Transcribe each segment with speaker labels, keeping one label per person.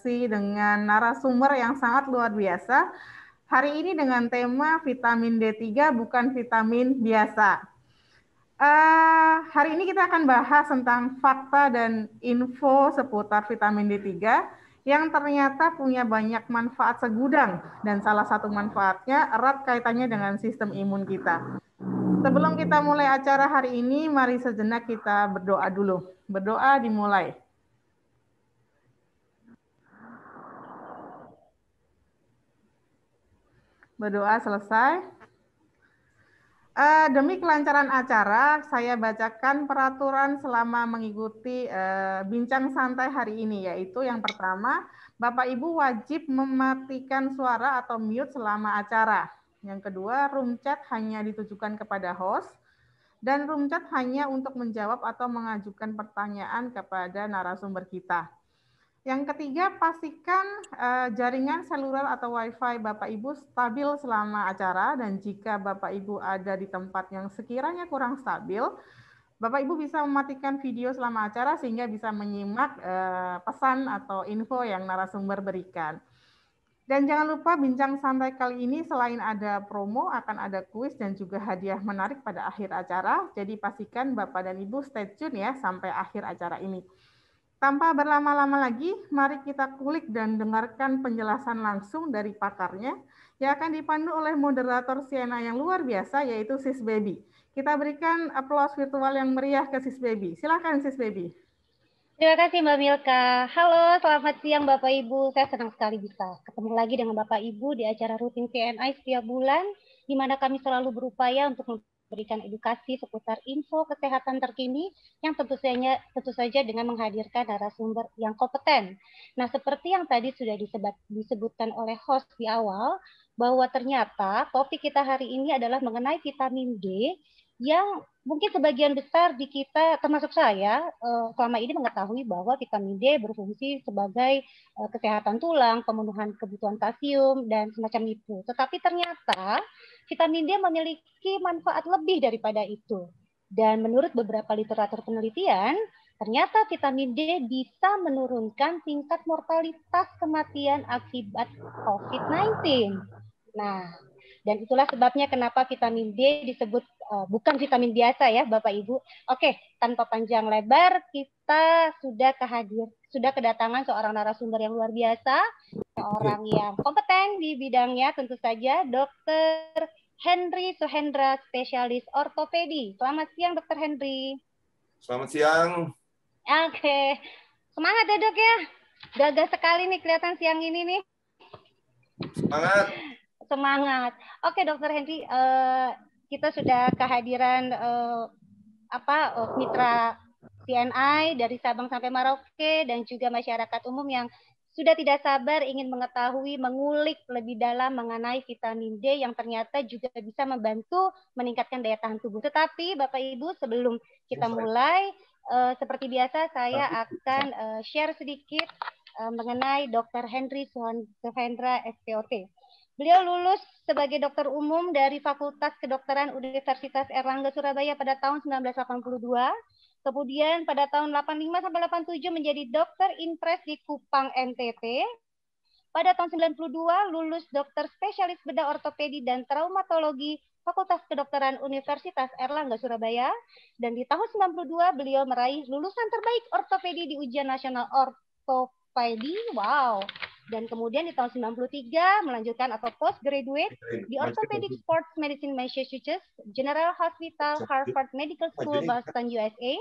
Speaker 1: diskusi dengan narasumber yang sangat luar biasa. Hari ini dengan tema vitamin D3 bukan vitamin biasa. Hari ini kita akan bahas tentang fakta dan info seputar vitamin D3 yang ternyata punya banyak manfaat segudang, dan salah satu manfaatnya erat kaitannya dengan sistem imun kita. Sebelum kita mulai acara hari ini, mari sejenak kita berdoa dulu. Berdoa dimulai. Berdoa selesai. Demi kelancaran acara, saya bacakan peraturan selama mengikuti bincang santai hari ini, yaitu yang pertama, Bapak Ibu wajib mematikan suara atau mute selama acara. Yang kedua, room chat hanya ditujukan kepada host, dan room chat hanya untuk menjawab atau mengajukan pertanyaan kepada narasumber kita. Yang ketiga, pastikan jaringan seluler atau WiFi Bapak Ibu stabil selama acara, dan jika Bapak Ibu ada di tempat yang sekiranya kurang stabil, Bapak Ibu bisa mematikan video selama acara sehingga bisa menyimak pesan atau info yang narasumber berikan. Dan jangan lupa bincang santai kali ini selain ada promo, akan ada kuis dan juga hadiah menarik pada akhir acara. Jadi pastikan Bapak dan Ibu stay tune ya sampai akhir acara ini. Tanpa berlama-lama lagi, mari kita kulik dan dengarkan penjelasan langsung dari pakarnya yang akan dipandu oleh moderator Siena yang luar biasa, yaitu Sis Baby. Kita berikan aplaus virtual yang meriah ke Sis Baby. Silakan Sis Baby.
Speaker 2: Terima kasih Mbak Milka. Halo, selamat siang Bapak Ibu. Saya senang sekali bisa ketemu lagi dengan Bapak Ibu di acara rutin CNI setiap bulan, di mana kami selalu berupaya untuk memberikan edukasi seputar info kesehatan terkini yang tentu saja dengan menghadirkan narasumber yang kompeten. Nah, seperti yang tadi sudah disebutkan oleh host di awal, bahwa ternyata topik kita hari ini adalah mengenai vitamin D yang mungkin sebagian besar di kita, termasuk saya, selama ini mengetahui bahwa vitamin D berfungsi sebagai kesehatan tulang, pemenuhan kebutuhan kalsium, dan semacam itu. Tetapi ternyata vitamin D memiliki manfaat lebih daripada itu. Dan menurut beberapa literatur penelitian, ternyata vitamin D bisa menurunkan tingkat mortalitas kematian akibat COVID-19. Nah, dan itulah sebabnya kenapa vitamin D disebut bukan vitamin biasa ya Bapak Ibu. Oke, tanpa panjang lebar, kita sudah kedatangan seorang narasumber yang luar biasa, seorang yang kompeten di bidangnya, tentu saja Dr. Henry Suhendra, spesialis ortopedi. Selamat siang Dr. Henry.
Speaker 3: Selamat siang.
Speaker 2: Oke, semangat ya Dok ya. Gagah sekali nih kelihatan siang ini nih.
Speaker 3: Semangat.
Speaker 2: Semangat. Oke, Dr. Henry, kita sudah kehadiran mitra CNI dari Sabang sampai Merauke dan juga masyarakat umum yang sudah tidak sabar ingin mengetahui, mengulik lebih dalam mengenai vitamin D yang ternyata juga bisa membantu meningkatkan daya tahan tubuh. Tetapi Bapak Ibu, sebelum kita mulai, seperti biasa saya akan share sedikit mengenai Dr. Henry Suhendra, SPOT. Beliau lulus sebagai dokter umum dari Fakultas Kedokteran Universitas Erlangga Surabaya pada tahun 1982. Kemudian pada tahun 85 sampai 87 menjadi dokter impres di Kupang, NTT. Pada tahun 92 lulus dokter spesialis bedah ortopedi dan traumatologi Fakultas Kedokteran Universitas Erlangga Surabaya. Dan di tahun 92 beliau meraih lulusan terbaik ortopedi di Ujian Nasional Ortopedi. Wow. Dan kemudian di tahun 93 melanjutkan atau postgraduate di Orthopedic Sports Medicine Massachusetts General Hospital, Harvard Medical School, Boston, USA.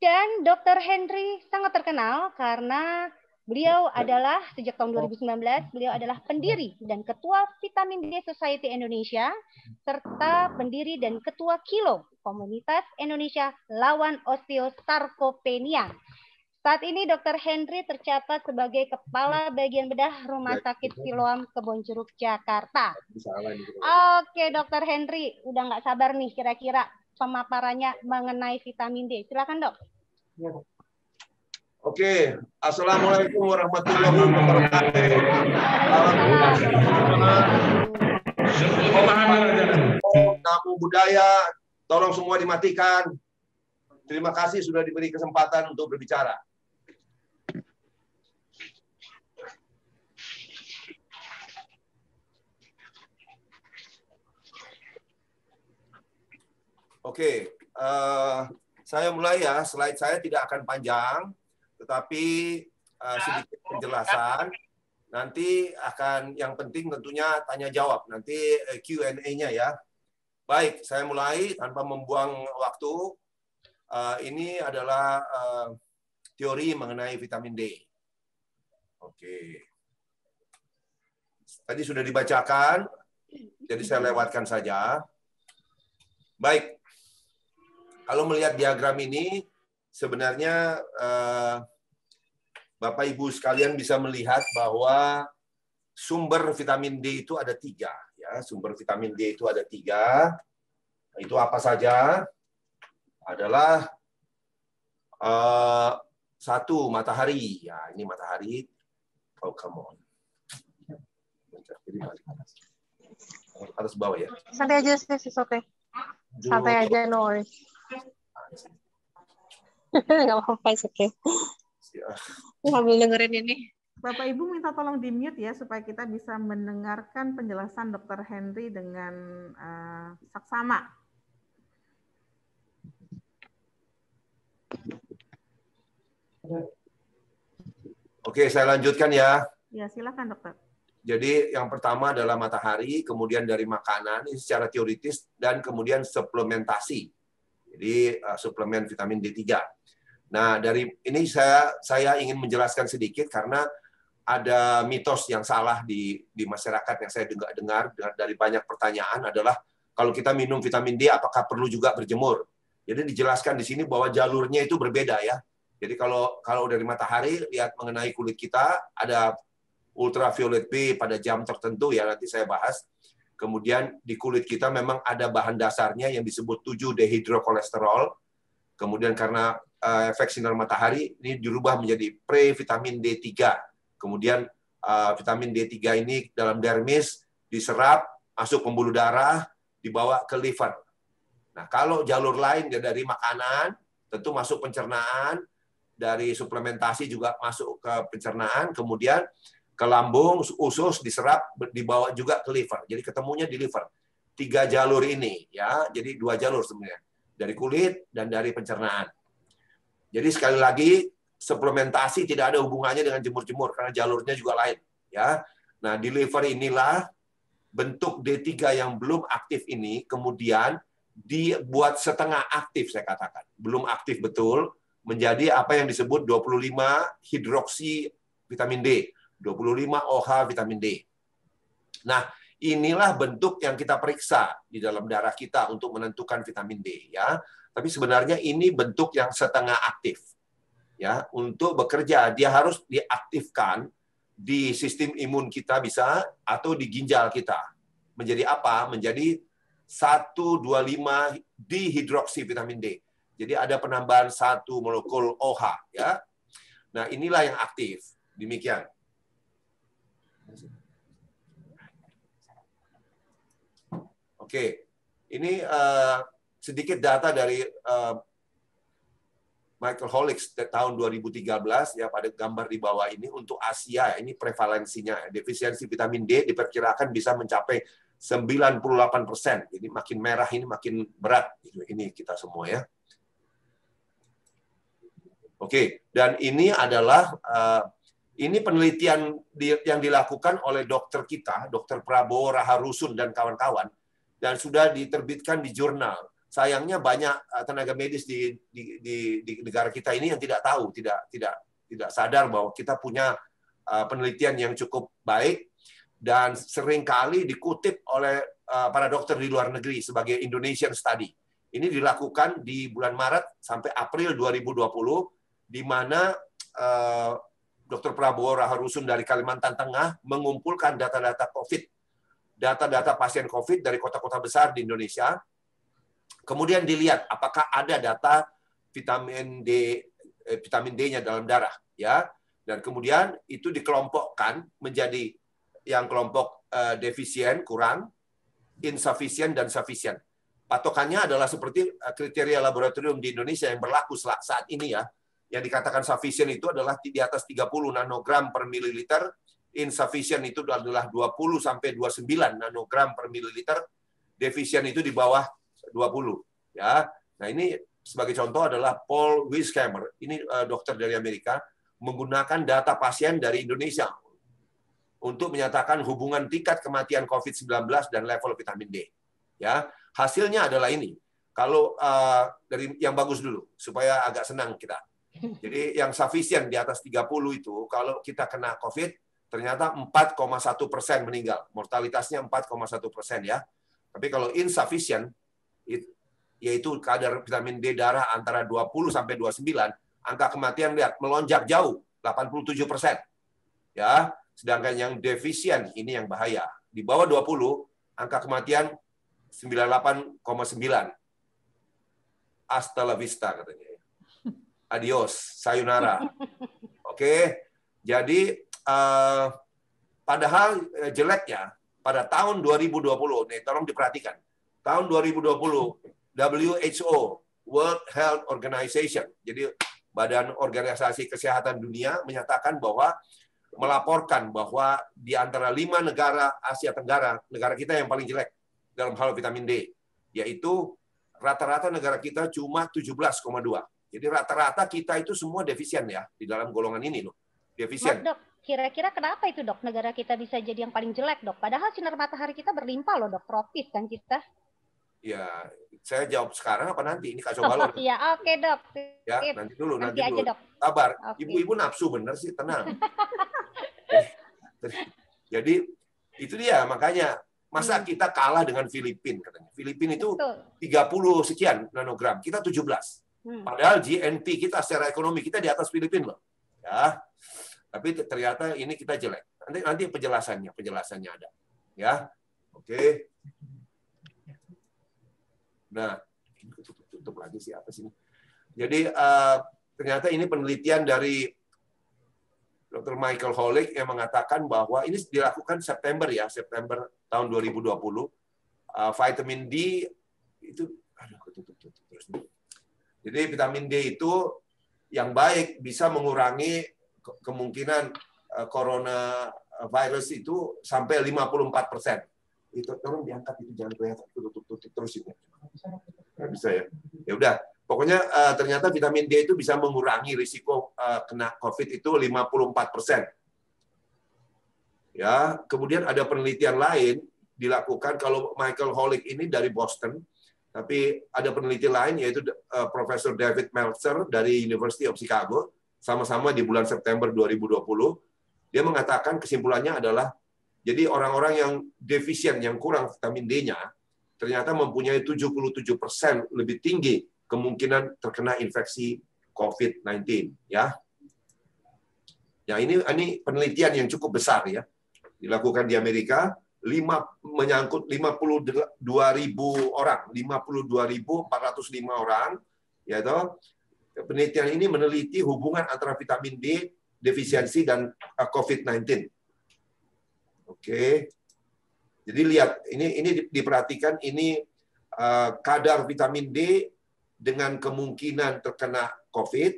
Speaker 2: Dan Dr. Henry sangat terkenal karena beliau adalah sejak tahun 2019 beliau adalah pendiri dan ketua Vitamin D Society Indonesia serta pendiri dan ketua KILO, Komunitas Indonesia Lawan Osteosarkopenia. Saat ini Dr. Henry tercatat sebagai Kepala Bagian Bedah Rumah Sakit Siloam Kebonjeruk, Jakarta. Oke, Dr. Henry, udah nggak sabar nih kira-kira pemaparannya mengenai vitamin D. Silakan dok.
Speaker 3: Oke, Assalamualaikum warahmatullahi wabarakatuh. Namo Buddhaya, tolong semua dimatikan. Terima kasih sudah diberi kesempatan untuk berbicara. Oke, saya mulai ya. Slide saya tidak akan panjang, tetapi sedikit penjelasan. Nanti akan yang penting tentunya tanya jawab. Nanti Q&A-nya ya. Baik, saya mulai tanpa membuang waktu. Ini adalah teori mengenai vitamin D. Oke. Tadi sudah dibacakan, jadi saya lewatkan saja. Baik. Kalau melihat diagram ini, sebenarnya Bapak Ibu sekalian bisa melihat bahwa sumber vitamin D itu ada 3. Ya, sumber vitamin D itu ada 3. Itu apa saja? Adalah 1, matahari. Ya, ini matahari. Oh, come on. Atas bawah ya.
Speaker 4: Santai aja sih, oke. Santai aja, no worries. Nggak apa-apa, oke. Sambil dengerin ini.
Speaker 1: Bapak Ibu minta tolong di-mute ya supaya kita bisa mendengarkan penjelasan Dr. Henry dengan saksama.
Speaker 3: Oke, saya lanjutkan ya.
Speaker 1: Ya, silakan dokter.
Speaker 3: Jadi yang pertama adalah matahari, kemudian dari makanan, ini secara teoritis, dan kemudian suplementasi. Jadi suplemen vitamin D3. Nah, dari ini saya ingin menjelaskan sedikit karena ada mitos yang salah di masyarakat yang saya dengar dari banyak pertanyaan adalah kalau kita minum vitamin D apakah perlu juga berjemur? Jadi dijelaskan di sini bahwa jalurnya itu berbeda ya. Jadi kalau dari matahari lihat mengenai kulit kita ada ultraviolet B pada jam tertentu ya, nanti saya bahas. Kemudian di kulit kita memang ada bahan dasarnya yang disebut 7-dehidrokolesterol. Kemudian karena efek sinar matahari ini dirubah menjadi pre-vitamin D3. Kemudian vitamin D3 ini dalam dermis diserap, masuk pembuluh darah, dibawa ke liver. Nah, kalau jalur lain dari makanan, tentu masuk pencernaan, dari suplementasi juga masuk ke pencernaan, kemudian ke lambung, usus diserap, dibawa juga ke liver. Jadi ketemunya di liver. 3 jalur ini ya. Jadi 2 jalur sebenarnya. Dari kulit dan dari pencernaan. Jadi sekali lagi suplementasi tidak ada hubungannya dengan jemur-jemur karena jalurnya juga lain ya. Nah, di liver inilah bentuk D3 yang belum aktif ini kemudian dibuat setengah aktif saya katakan. Belum aktif betul menjadi apa yang disebut 25 hidroksi vitamin D. 25 OH vitamin D. Nah, inilah bentuk yang kita periksa di dalam darah kita untuk menentukan vitamin D ya. Tapi sebenarnya ini bentuk yang setengah aktif. Ya, untuk bekerja dia harus diaktifkan di sistem imun kita bisa atau di ginjal kita. Menjadi apa? Menjadi 1,25 dihidroksi vitamin D. Jadi ada penambahan 1 molekul OH ya. Nah, inilah yang aktif. Demikian. Oke, ini sedikit data dari Michael Holick tahun 2013 ya, pada gambar di bawah ini untuk Asia ini prevalensinya defisiensi vitamin D diperkirakan bisa mencapai 98%. Jadi makin merah ini makin berat. Ini kita semua ya. Oke, dan ini adalah ini penelitian yang dilakukan oleh dokter kita, Dr. Prabowo Raharusun dan kawan-kawan, dan sudah diterbitkan di jurnal. Sayangnya banyak tenaga medis di negara kita ini yang tidak tahu, tidak sadar bahwa kita punya penelitian yang cukup baik dan seringkali dikutip oleh para dokter di luar negeri sebagai Indonesian study. Ini dilakukan di bulan Maret sampai April 2020, di mana Dr. Prabowo Raharusun dari Kalimantan Tengah mengumpulkan data-data COVID, data-data pasien COVID dari kota-kota besar di Indonesia. Kemudian dilihat apakah ada data vitamin D-nya dalam darah, ya. Dan kemudian itu dikelompokkan menjadi yang kelompok defisien, kurang, insufficient dan sufficient. Patokannya adalah seperti kriteria laboratorium di Indonesia yang berlaku saat ini ya. Yang dikatakan sufficient itu adalah di atas 30 nanogram per mililiter, insufficient itu adalah 20 sampai 29 nanogram per mililiter, deficient itu di bawah 20. Ya, nah ini sebagai contoh adalah Paul Wishammer, ini dokter dari Amerika, menggunakan data pasien dari Indonesia untuk menyatakan hubungan tingkat kematian COVID-19 dan level vitamin D. Ya, hasilnya adalah ini. Kalau dari yang bagus dulu, supaya agak senang kita. Jadi yang sufficient di atas 30 itu, kalau kita kena COVID, ternyata 4,1% meninggal. Mortalitasnya 4,1% ya. Tapi kalau insufficient, yaitu kadar vitamin D darah antara 20 sampai 29, angka kematian lihat melonjak jauh, 87%. Ya, sedangkan yang deficient ini yang bahaya. Di bawah 20, angka kematian 98,9. Hasta la vista katanya. Adios, sayonara. Oke. Jadi padahal jeleknya pada tahun 2020, nih tolong diperhatikan. Tahun 2020 WHO, World Health Organization, jadi Badan Organisasi Kesehatan Dunia menyatakan bahwa melaporkan bahwa di antara 5 negara Asia Tenggara, negara kita yang paling jelek dalam hal vitamin D, yaitu rata-rata negara kita cuma 17,2. Jadi rata-rata kita itu semua defisien ya di dalam golongan ini loh. Defisien.
Speaker 2: Dok, kira-kira kenapa itu dok negara kita bisa jadi yang paling jelek dok? Padahal sinar matahari kita berlimpah loh dok, tropis kan kita.
Speaker 3: Ya, saya jawab sekarang apa nanti? Ini kacau balau.
Speaker 2: Iya, oke dok.
Speaker 3: Ya, nanti dulu.
Speaker 2: Nanti aja dok.
Speaker 3: Sabar.
Speaker 2: Okay.
Speaker 3: Ibu-ibu nafsu bener sih, tenang. Jadi itu dia makanya masa kita kalah dengan Filipina katanya. Filipina itu 30 sekian nanogram, kita 17. Padahal GNP kita secara ekonomi kita di atas Filipina loh. Ya. Tapi ternyata ini kita jelek. Nanti penjelasannya ada. Ya. Oke. Nah, tutup lagi sih apa sih? Jadi ternyata ini penelitian dari Dr. Michael Holick yang mengatakan bahwa ini dilakukan September tahun 2020. Vitamin D itu, tutup terus. Jadi vitamin D itu yang baik bisa mengurangi kemungkinan coronavirus itu sampai 54%. Itu tolong diangkat itu, jangan kelihatan tutup terus ini. Nggak bisa ya. Ya udah, pokoknya ternyata vitamin D itu bisa mengurangi risiko kena COVID itu 54%. Ya, kemudian ada penelitian lain dilakukan kalau Michael Holick ini dari Boston, tapi ada penelitian lain yaitu Profesor David Meltzer dari University of Chicago, sama-sama di bulan September 2020. Dia mengatakan kesimpulannya adalah jadi orang-orang yang defisien, yang kurang vitamin D-nya, ternyata mempunyai 77% lebih tinggi kemungkinan terkena infeksi COVID-19. Ya, ini penelitian yang cukup besar ya, dilakukan di Amerika, menyangkut 52.000 orang, 52.405 orang, ya toh. Penelitian ini meneliti hubungan antara vitamin D defisiensi dan COVID-19. Oke, jadi lihat ini diperhatikan ini kadar vitamin D dengan kemungkinan terkena COVID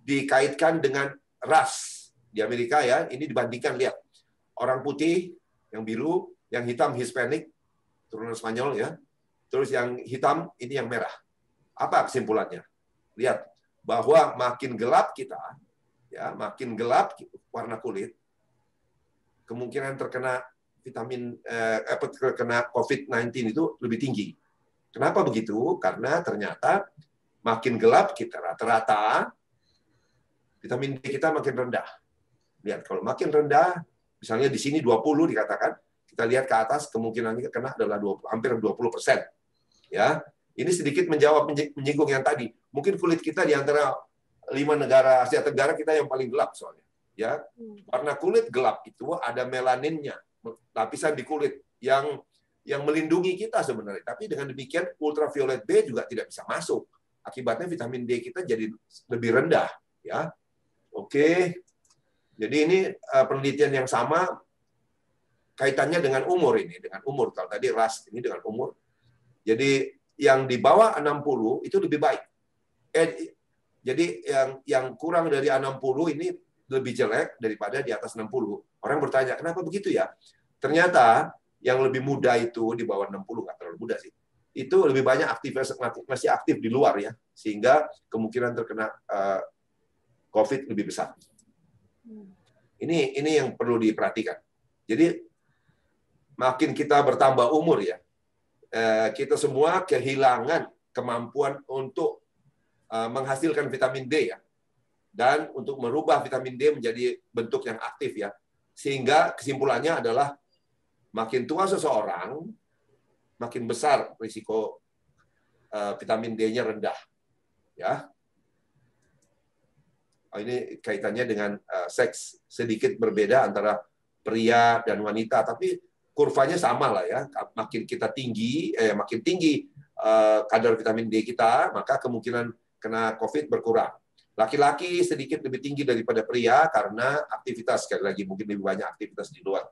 Speaker 3: dikaitkan dengan ras di Amerika ya. Ini dibandingkan lihat orang putih yang biru, yang hitam Hispanic turunan Spanyol ya, terus yang hitam ini yang merah. Apa kesimpulannya? Lihat bahwa makin gelap kita ya, makin gelap warna kulit, kemungkinan terkena terkena COVID-19 itu lebih tinggi. Kenapa begitu? Karena ternyata makin gelap kita rata-rata vitamin D kita makin rendah. Lihat kalau makin rendah, misalnya di sini 20 dikatakan, kita lihat ke atas kemungkinannya kena adalah hampir 20%. Ya, ini sedikit menyinggung yang tadi. Mungkin kulit kita di antara 5 negara Asia Tenggara kita yang paling gelap soalnya. Ya, warna kulit gelap itu ada melaninnya, lapisan di kulit yang melindungi kita sebenarnya. Tapi dengan demikian ultraviolet B juga tidak bisa masuk. Akibatnya vitamin D kita jadi lebih rendah. Ya, oke. Jadi ini penelitian yang sama kaitannya dengan umur ini, dengan umur. Kalau tadi ras ini dengan umur. Jadi yang di bawah 60 itu lebih baik. Jadi yang kurang dari 60 ini lebih jelek daripada di atas 60. Orang bertanya, kenapa begitu ya? Ternyata yang lebih muda itu di bawah 60, nggak terlalu muda sih. itu lebih banyak masih aktif di luar ya, sehingga kemungkinan terkena COVID lebih besar. Ini yang perlu diperhatikan. Jadi makin kita bertambah umur ya, kita semua kehilangan kemampuan untuk menghasilkan vitamin D ya, dan untuk merubah vitamin D menjadi bentuk yang aktif ya, sehingga kesimpulannya adalah makin tua seseorang, makin besar risiko vitamin D-nya rendah. Ya, ini kaitannya dengan seks, sedikit berbeda antara pria dan wanita, tapi kurvanya sama lah ya. Makin kita tinggi, makin tinggi kadar vitamin D kita, maka kemungkinan kena COVID berkurang. Laki-laki sedikit lebih tinggi daripada pria karena aktivitas, sekali lagi mungkin lebih banyak aktivitas di luar.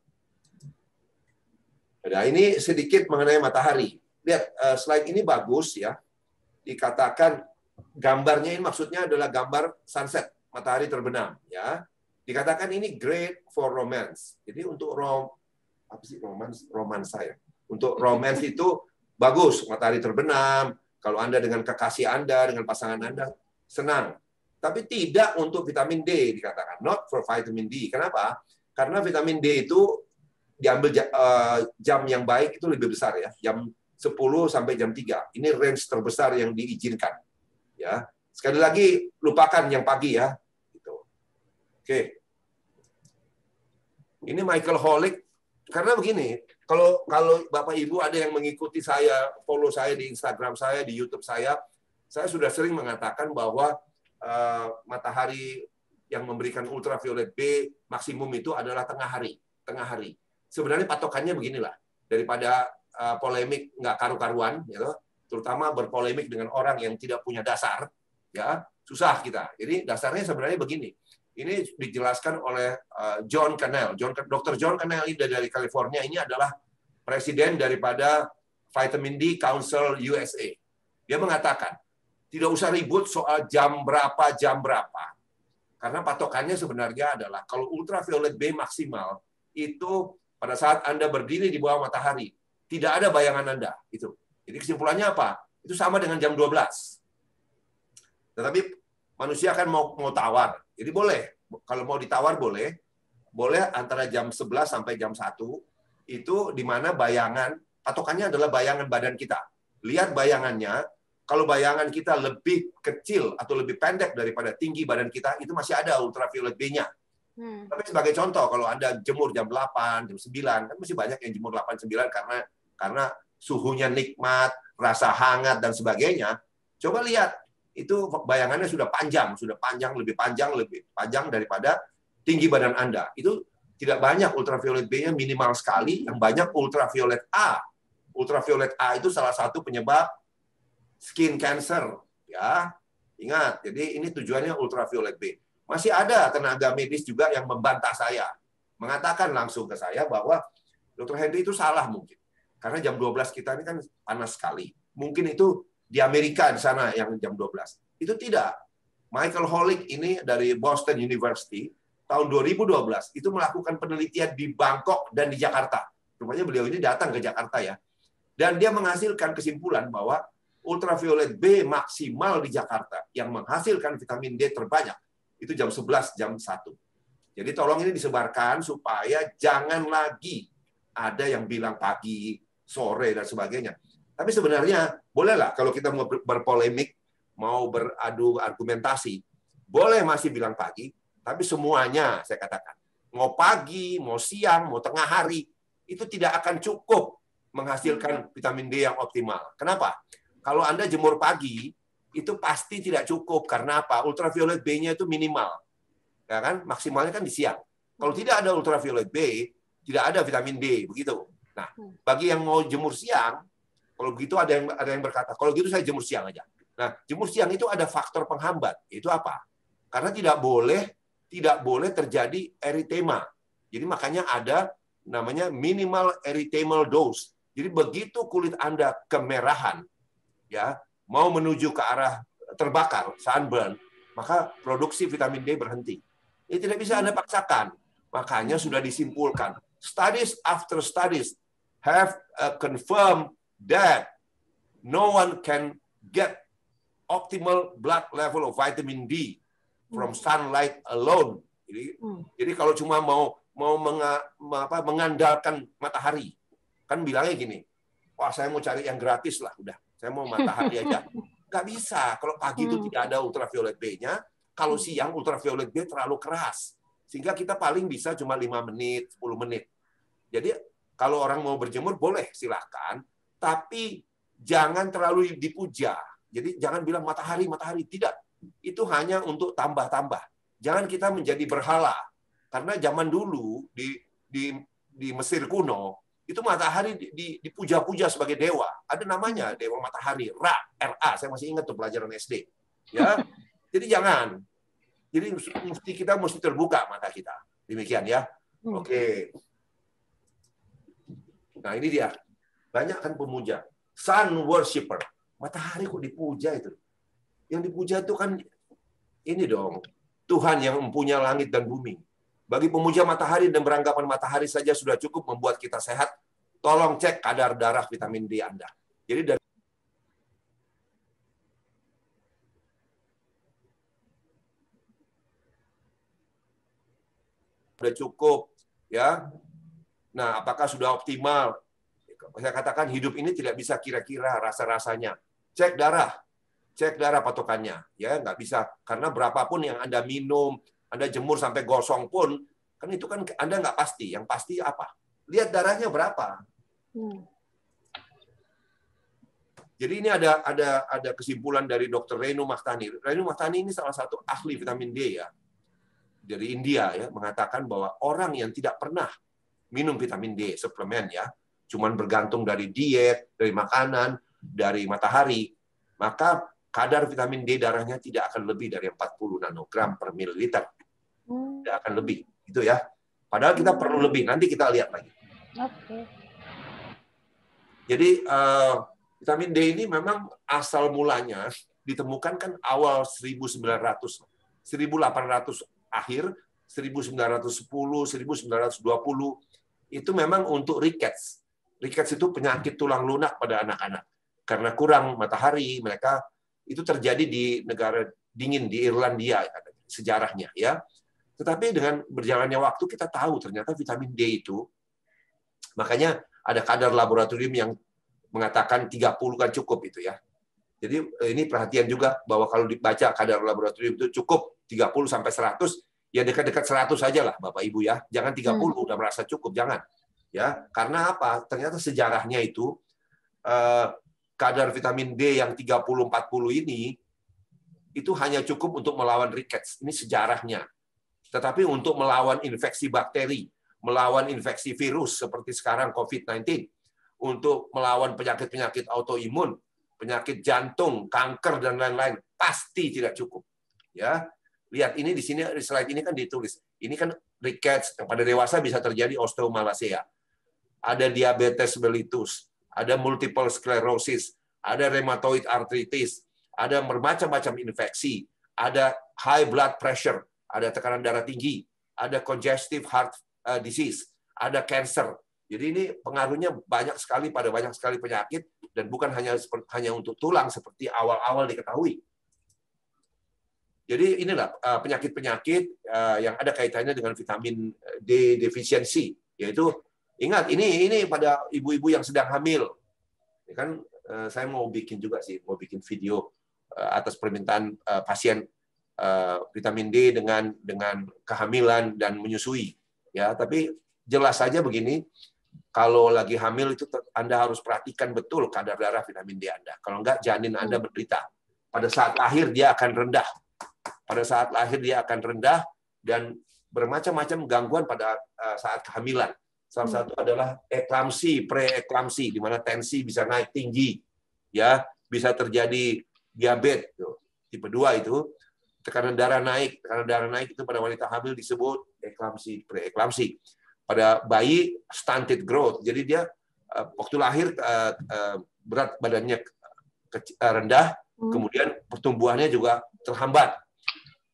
Speaker 3: Nah, ini sedikit mengenai matahari. Lihat, slide ini bagus ya. Dikatakan gambarnya ini maksudnya adalah gambar sunset, matahari terbenam ya. Dikatakan ini great for romance. Jadi untuk romansa ya. Untuk romance itu bagus, matahari terbenam. Kalau Anda dengan kekasih Anda, dengan pasangan Anda, senang. Tapi tidak untuk vitamin D dikatakan. Not for vitamin D. Kenapa? Karena vitamin D itu diambil jam yang baik itu lebih besar ya, jam 10 sampai jam 3. Ini range terbesar yang diizinkan. Ya, sekali lagi lupakan yang pagi ya. Gitu. Oke. Ini Michael Holick, karena begini, kalau Bapak Ibu ada yang mengikuti saya, follow saya di Instagram saya, di YouTube saya sudah sering mengatakan bahwa matahari yang memberikan ultraviolet B maksimum itu adalah tengah hari. Sebenarnya patokannya beginilah, daripada polemik nggak karu-karuan, gitu, terutama berpolemik dengan orang yang tidak punya dasar, ya susah kita. Jadi dasarnya sebenarnya begini. Ini dijelaskan oleh John Cannell. Dr. John Cannell ini dari California, ini adalah presiden daripada Vitamin D Council USA. Dia mengatakan, tidak usah ribut soal jam berapa, karena patokannya sebenarnya adalah kalau ultraviolet B maksimal itu pada saat Anda berdiri di bawah matahari, tidak ada bayangan Anda. Itu. Jadi kesimpulannya apa? Itu sama dengan jam 12. Tetapi manusia kan mau tawar. Jadi boleh, kalau mau ditawar boleh antara jam 11 sampai jam 1, itu di mana bayangan, patokannya adalah bayangan badan kita. Lihat bayangannya, kalau bayangan kita lebih kecil atau lebih pendek daripada tinggi badan kita, itu masih ada ultraviolet B-nya. Tapi sebagai contoh, kalau Anda jemur jam 8, jam 9, kan masih banyak yang jemur 8, 9 karena suhunya nikmat, rasa hangat, dan sebagainya. Coba lihat, itu bayangannya sudah lebih panjang daripada tinggi badan Anda. Itu tidak banyak ultraviolet B-nya, minimal sekali. Yang banyak ultraviolet A. Ultraviolet A itu salah satu penyebab skin cancer. Ya, ingat. Jadi ini tujuannya ultraviolet B. Masih ada tenaga medis juga yang membantah saya, mengatakan langsung ke saya bahwa Dr. Henry itu salah mungkin. Karena jam 12 kita ini kan panas sekali. Mungkin itu di Amerika di sana yang jam 12. Itu tidak. Michael Holick ini dari Boston University tahun 2012 itu melakukan penelitian di Bangkok dan di Jakarta. Rupanya beliau ini datang ke Jakarta ya. Dan dia menghasilkan kesimpulan bahwa ultraviolet B maksimal di Jakarta yang menghasilkan vitamin D terbanyak itu jam 11, jam 1. Jadi tolong ini disebarkan supaya jangan lagi ada yang bilang pagi, sore, dan sebagainya. Tapi sebenarnya bolehlah kalau kita mau berpolemik, mau beradu argumentasi, boleh masih bilang pagi, tapi semuanya saya katakan, mau pagi, mau siang, mau tengah hari, itu tidak akan cukup menghasilkan vitamin D yang optimal. Kenapa? Kalau Anda jemur pagi, itu pasti tidak cukup. Karena apa? Ultraviolet B-nya itu minimal. Ya kan? Maksimalnya kan di siang. Kalau tidak ada ultraviolet B, tidak ada vitamin D. Begitu. Nah, bagi yang mau jemur siang, kalau begitu ada yang berkata, kalau gitu saya jemur siang aja. Nah, jemur siang itu ada faktor penghambat. Itu apa? Karena tidak boleh terjadi eritema. Jadi makanya ada namanya minimal erythemal dose. Jadi begitu kulit Anda kemerahan, ya, mau menuju ke arah terbakar, sunburn, maka produksi vitamin D berhenti. Ini tidak bisa Anda paksakan. Makanya sudah disimpulkan. Studies after studies have confirmed that no one can get optimal blood level of vitamin D from sunlight alone. Jadi kalau cuma mau mengandalkan matahari, kan bilangnya gini, wah saya mau cari yang gratis lah, udah, saya mau matahari aja. Nggak bisa, kalau pagi itu tidak ada ultraviolet B-nya, kalau siang ultraviolet B terlalu keras, sehingga kita paling bisa cuma 5 menit, 10 menit. Jadi kalau orang mau berjemur boleh silahkan, tapi jangan terlalu dipuja. Jadi jangan bilang matahari, tidak. Itu hanya untuk tambah-tambah. Jangan kita menjadi berhala. Karena zaman dulu di Mesir kuno, itu matahari dipuja-puja sebagai dewa. Ada namanya, dewa matahari, Ra, R-A. Saya masih ingat tuh pelajaran SD. Ya. Jadi jangan. Jadi kita mesti terbuka mata kita. Demikian ya. Oke. Nah, ini dia. Banyak kan pemuja. Sun worshipper. Matahari kok dipuja itu? Yang dipuja itu kan ini dong. Tuhan yang mempunyai langit dan bumi. Bagi pemuja matahari dan beranggapan matahari saja sudah cukup membuat kita sehat. Tolong cek kadar darah vitamin D Anda. Jadi dari sudah cukup, ya. Nah, apakah sudah optimal? Saya katakan hidup ini tidak bisa kira-kira rasa-rasanya. Cek darah patokannya, ya nggak bisa karena berapapun yang Anda minum, Anda jemur sampai gosong pun, kan itu kan Anda nggak pasti. Yang pasti apa? Lihat darahnya berapa. Jadi ini ada kesimpulan dari Dr. Renu Mahtani. Renu Mahtani ini salah satu ahli vitamin D ya dari India ya, mengatakan bahwa orang yang tidak pernah minum vitamin D suplemen ya, cuman bergantung dari diet, dari makanan, dari matahari, maka kadar vitamin D darahnya tidak akan lebih dari 40 nanogram per mililiter. Tidak akan lebih, itu ya. Padahal kita perlu lebih. Nanti kita lihat lagi.
Speaker 2: Oke.
Speaker 3: Jadi vitamin D ini memang asal mulanya ditemukan kan awal 1900, 1800 akhir, 1910, 1920 itu memang untuk rickets. Rickets itu penyakit tulang lunak pada anak-anak. Karena kurang matahari, mereka itu terjadi di negara dingin di Irlandia sejarahnya ya. Tetapi dengan berjalannya waktu kita tahu ternyata vitamin D itu, makanya ada kadar laboratorium yang mengatakan 30 kan cukup itu ya. Jadi ini perhatian juga bahwa kalau dibaca kadar laboratorium itu cukup 30 sampai 100, ya dekat-dekat 100 saja lah Bapak Ibu ya. Jangan 30 udah merasa cukup, jangan. Ya, karena apa? Ternyata sejarahnya itu kadar vitamin D yang 30-40 ini itu hanya cukup untuk melawan rickets. Ini sejarahnya. Tetapi untuk melawan infeksi bakteri, melawan infeksi virus seperti sekarang COVID-19, untuk melawan penyakit-penyakit autoimun, penyakit jantung, kanker dan lain-lain, pasti tidak cukup. Ya. Lihat ini di sini di slide ini kan ditulis. Ini kan rickets, pada dewasa bisa terjadi osteomalacia. Ada diabetes mellitus, ada multiple sclerosis, ada rheumatoid arthritis, ada bermacam-macam infeksi, ada high blood pressure, ada tekanan darah tinggi, ada congestive heart disease, ada cancer. Jadi ini pengaruhnya banyak sekali pada banyak sekali penyakit dan bukan hanya untuk tulang seperti awal-awal diketahui. Jadi inilah penyakit-penyakit yang ada kaitannya dengan vitamin D defisiensi, yaitu ingat ini pada ibu-ibu yang sedang hamil. Ya kan saya mau bikin juga sih, mau bikin video atas permintaan pasien vitamin D dengan kehamilan dan menyusui. Ya, tapi jelas saja begini, kalau lagi hamil itu Anda harus perhatikan betul kadar darah vitamin D Anda. Kalau enggak janin Anda menderita. Pada saat lahir dia akan rendah. Pada saat lahir dia akan rendah dan bermacam-macam gangguan pada saat kehamilan. Salah satu adalah eklamsi, preeklamsi, di mana tensi bisa naik tinggi, ya bisa terjadi diabetes tipe 2 itu, tekanan darah naik itu pada wanita hamil disebut eklamsi, preeklamsi. Pada bayi stunted growth, jadi dia waktu lahir berat badannya rendah, kemudian pertumbuhannya juga terhambat.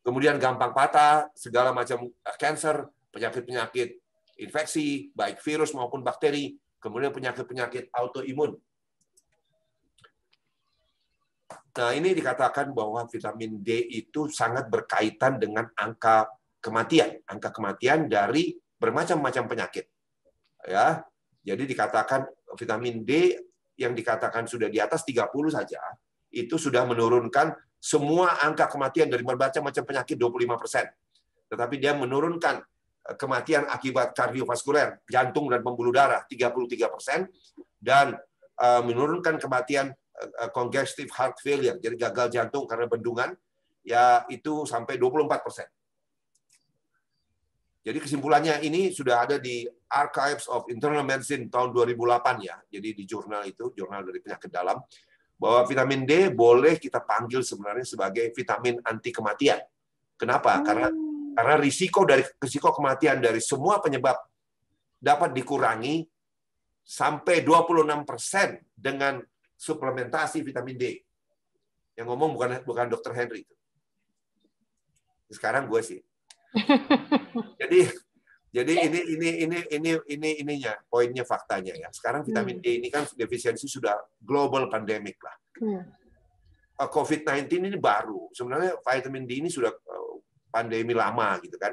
Speaker 3: Kemudian gampang patah, segala macam cancer, penyakit-penyakit infeksi, baik virus maupun bakteri, kemudian penyakit-penyakit autoimun. Nah, ini dikatakan bahwa vitamin D itu sangat berkaitan dengan angka kematian dari bermacam-macam penyakit. Ya. Jadi dikatakan vitamin D yang dikatakan sudah di atas 30 saja, itu sudah menurunkan semua angka kematian dari bermacam-macam penyakit 25%. Tetapi dia menurunkan kematian akibat kardiovaskuler, jantung dan pembuluh darah 33%, dan menurunkan kematian congestive heart failure, jadi gagal jantung karena bendungan, ya itu sampai 24%. Jadi kesimpulannya ini sudah ada di Archives of Internal Medicine tahun 2008 ya. Jadi di jurnal itu, jurnal dari penyakit dalam, bahwa vitamin D boleh kita panggil sebenarnya sebagai vitamin anti kematian. Kenapa? Karena risiko kematian dari semua penyebab dapat dikurangi sampai 26% dengan suplementasi vitamin D. Yang ngomong bukan Dr. Henry itu. Sekarang gue sih. Jadi ininya poinnya, faktanya ya. Sekarang vitamin D ini kan defisiensi sudah global pandemic lah. COVID-19 ini baru. Sebenarnya vitamin D ini sudah pandemi lama gitu kan.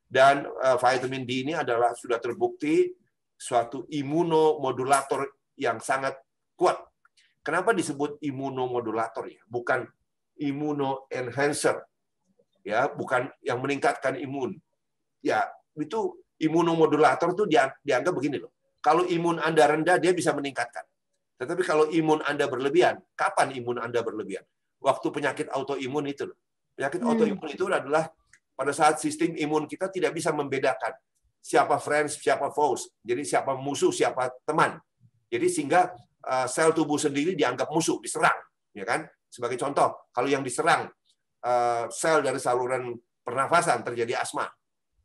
Speaker 3: Dan vitamin D ini adalah sudah terbukti suatu imunomodulator yang sangat kuat. Kenapa disebut imunomodulator ya? Bukan immunoenhancer. Ya, bukan yang meningkatkan imun. Ya, itu imunomodulator itu dianggap begini loh. Kalau imun Anda rendah, dia bisa meningkatkan. Tetapi kalau imun Anda berlebihan, kapan imun Anda berlebihan? Waktu penyakit autoimun itu loh. Penyakit autoimun itu adalah pada saat sistem imun kita tidak bisa membedakan siapa friends, siapa foes. Jadi siapa musuh, siapa teman. Jadi sehingga sel tubuh sendiri dianggap musuh, diserang, ya kan? Sebagai contoh, kalau yang diserang sel dari saluran pernafasan terjadi asma,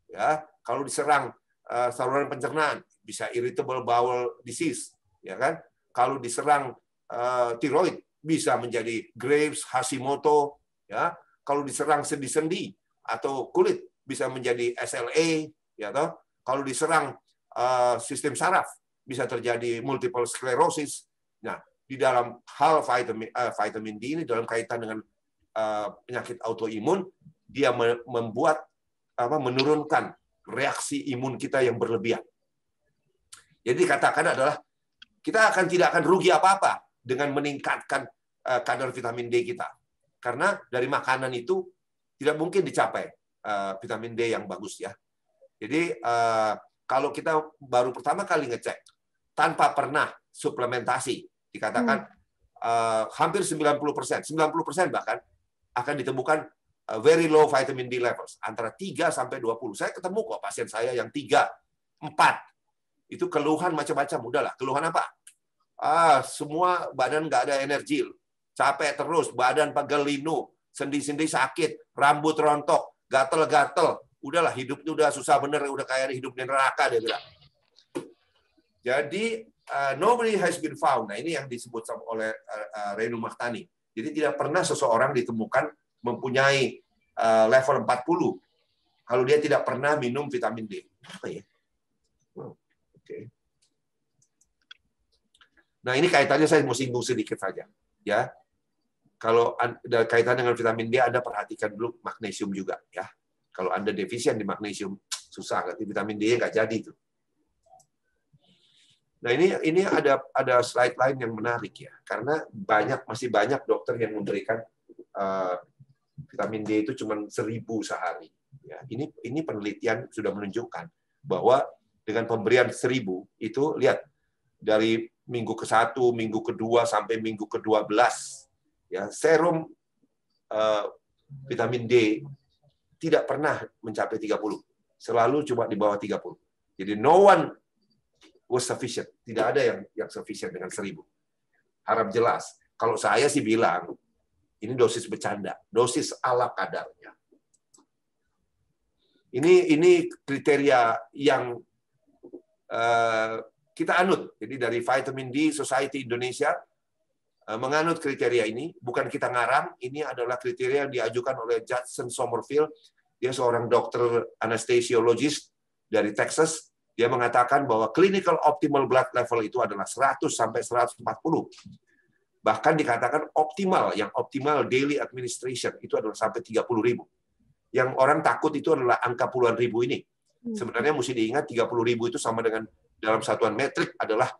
Speaker 3: ya. Kalau diserang saluran pencernaan bisa irritable bowel disease, ya kan? Kalau diserang tiroid bisa menjadi Graves, Hashimoto, ya. Kalau diserang sendi-sendi atau kulit bisa menjadi SLA, ya toh. Kalau diserang sistem saraf bisa terjadi multiple sclerosis. Nah, di dalam hal vitamin D ini dalam kaitan dengan penyakit autoimun, dia menurunkan reaksi imun kita yang berlebihan. Jadi dikatakan adalah kita tidak akan rugi apa-apa dengan meningkatkan kadar vitamin D kita. Karena dari makanan itu tidak mungkin dicapai vitamin D yang bagus ya. Jadi kalau kita baru pertama kali ngecek tanpa pernah suplementasi, dikatakan hampir 90%, 90% bahkan akan ditemukan very low vitamin D levels, antara 3 sampai 20. Saya ketemu kok pasien saya yang 3, 4. Itu keluhan macam-macam. Udahlah, keluhan apa? Semua badan nggak ada energi, capek terus, badan pegel linu, sendi-sendi sakit, rambut rontok, gatel-gatel. Udahlah, hidup itu udah susah bener, udah kayak hidup di neraka, dia bilang. Jadi nobody has been found. Nah, ini yang disebut oleh Renu Mahtani. Jadi tidak pernah seseorang ditemukan mempunyai level 40 kalau dia tidak pernah minum vitamin D. Apa ya? Oke. Nah, ini kaitannya saya mau singgung sedikit saja, ya. Kalau ada kaitan dengan vitamin D, Anda perhatikan dulu magnesium juga, ya. Kalau Anda defisien di magnesium, susah, nanti vitamin D-nya nggak jadi itu. Nah, ini ada slide lain yang menarik ya, karena masih banyak dokter yang memberikan vitamin D itu cuma 1.000 sehari. Ya, ini penelitian sudah menunjukkan bahwa dengan pemberian 1.000 itu, lihat dari minggu ke-1, minggu ke-2 sampai minggu ke-12, ya, serum vitamin D tidak pernah mencapai 30, selalu cuma di bawah 30. Jadi no one was sufficient. Tidak ada yang sufficient dengan 1.000. Harap jelas. Kalau saya sih bilang, ini dosis bercanda, dosis ala kadarnya. Ini kriteria yang kita anut. Jadi dari Vitamin D Society Indonesia menganut kriteria ini. Bukan kita ngarang, ini adalah kriteria yang diajukan oleh Judson Somerville. Dia seorang dokter anesthesiologist dari Texas. Dia mengatakan bahwa clinical optimal blood level itu adalah 100 sampai 140. Bahkan dikatakan optimal, yang optimal daily administration itu adalah sampai 30.000. Yang orang takut itu adalah angka puluhan ribu ini. Sebenarnya mesti diingat 30.000 itu sama dengan dalam satuan metrik adalah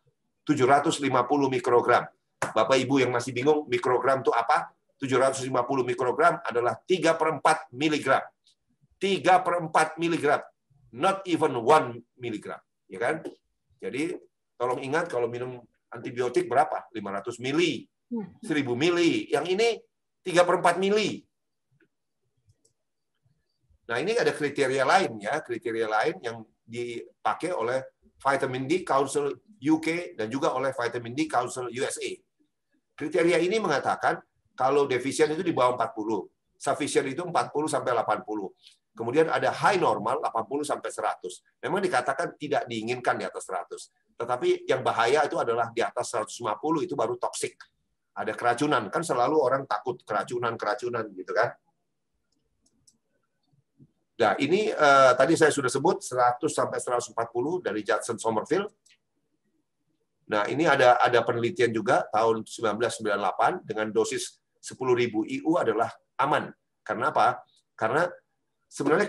Speaker 3: 750 mikrogram. Bapak Ibu yang masih bingung mikrogram itu apa? 750 mikrogram adalah 3/4 miligram. 3/4 miligram. Not even 1 miligram. Ya kan? Jadi tolong ingat kalau minum antibiotik berapa? 500 mili, 1000 mili. Yang ini 3/4 mili. Nah, ini ada kriteria lain ya, kriteria lain yang dipakai oleh Vitamin D Council UK dan juga oleh Vitamin D Council USA. Kriteria ini mengatakan kalau defisien itu di bawah 40, sufficient itu 40 sampai 80. Kemudian ada high normal 80 sampai 100. Memang dikatakan tidak diinginkan di atas 100. Tetapi yang bahaya itu adalah di atas 150 itu baru toksik. Ada keracunan, kan selalu orang takut keracunan gitu kan. Nah, ini tadi saya sudah sebut 100 sampai 140 dari Judson Somerville. Nah, ini ada penelitian juga tahun 1998 dengan dosis 10.000 IU adalah aman. Karena apa? Karena sebenarnya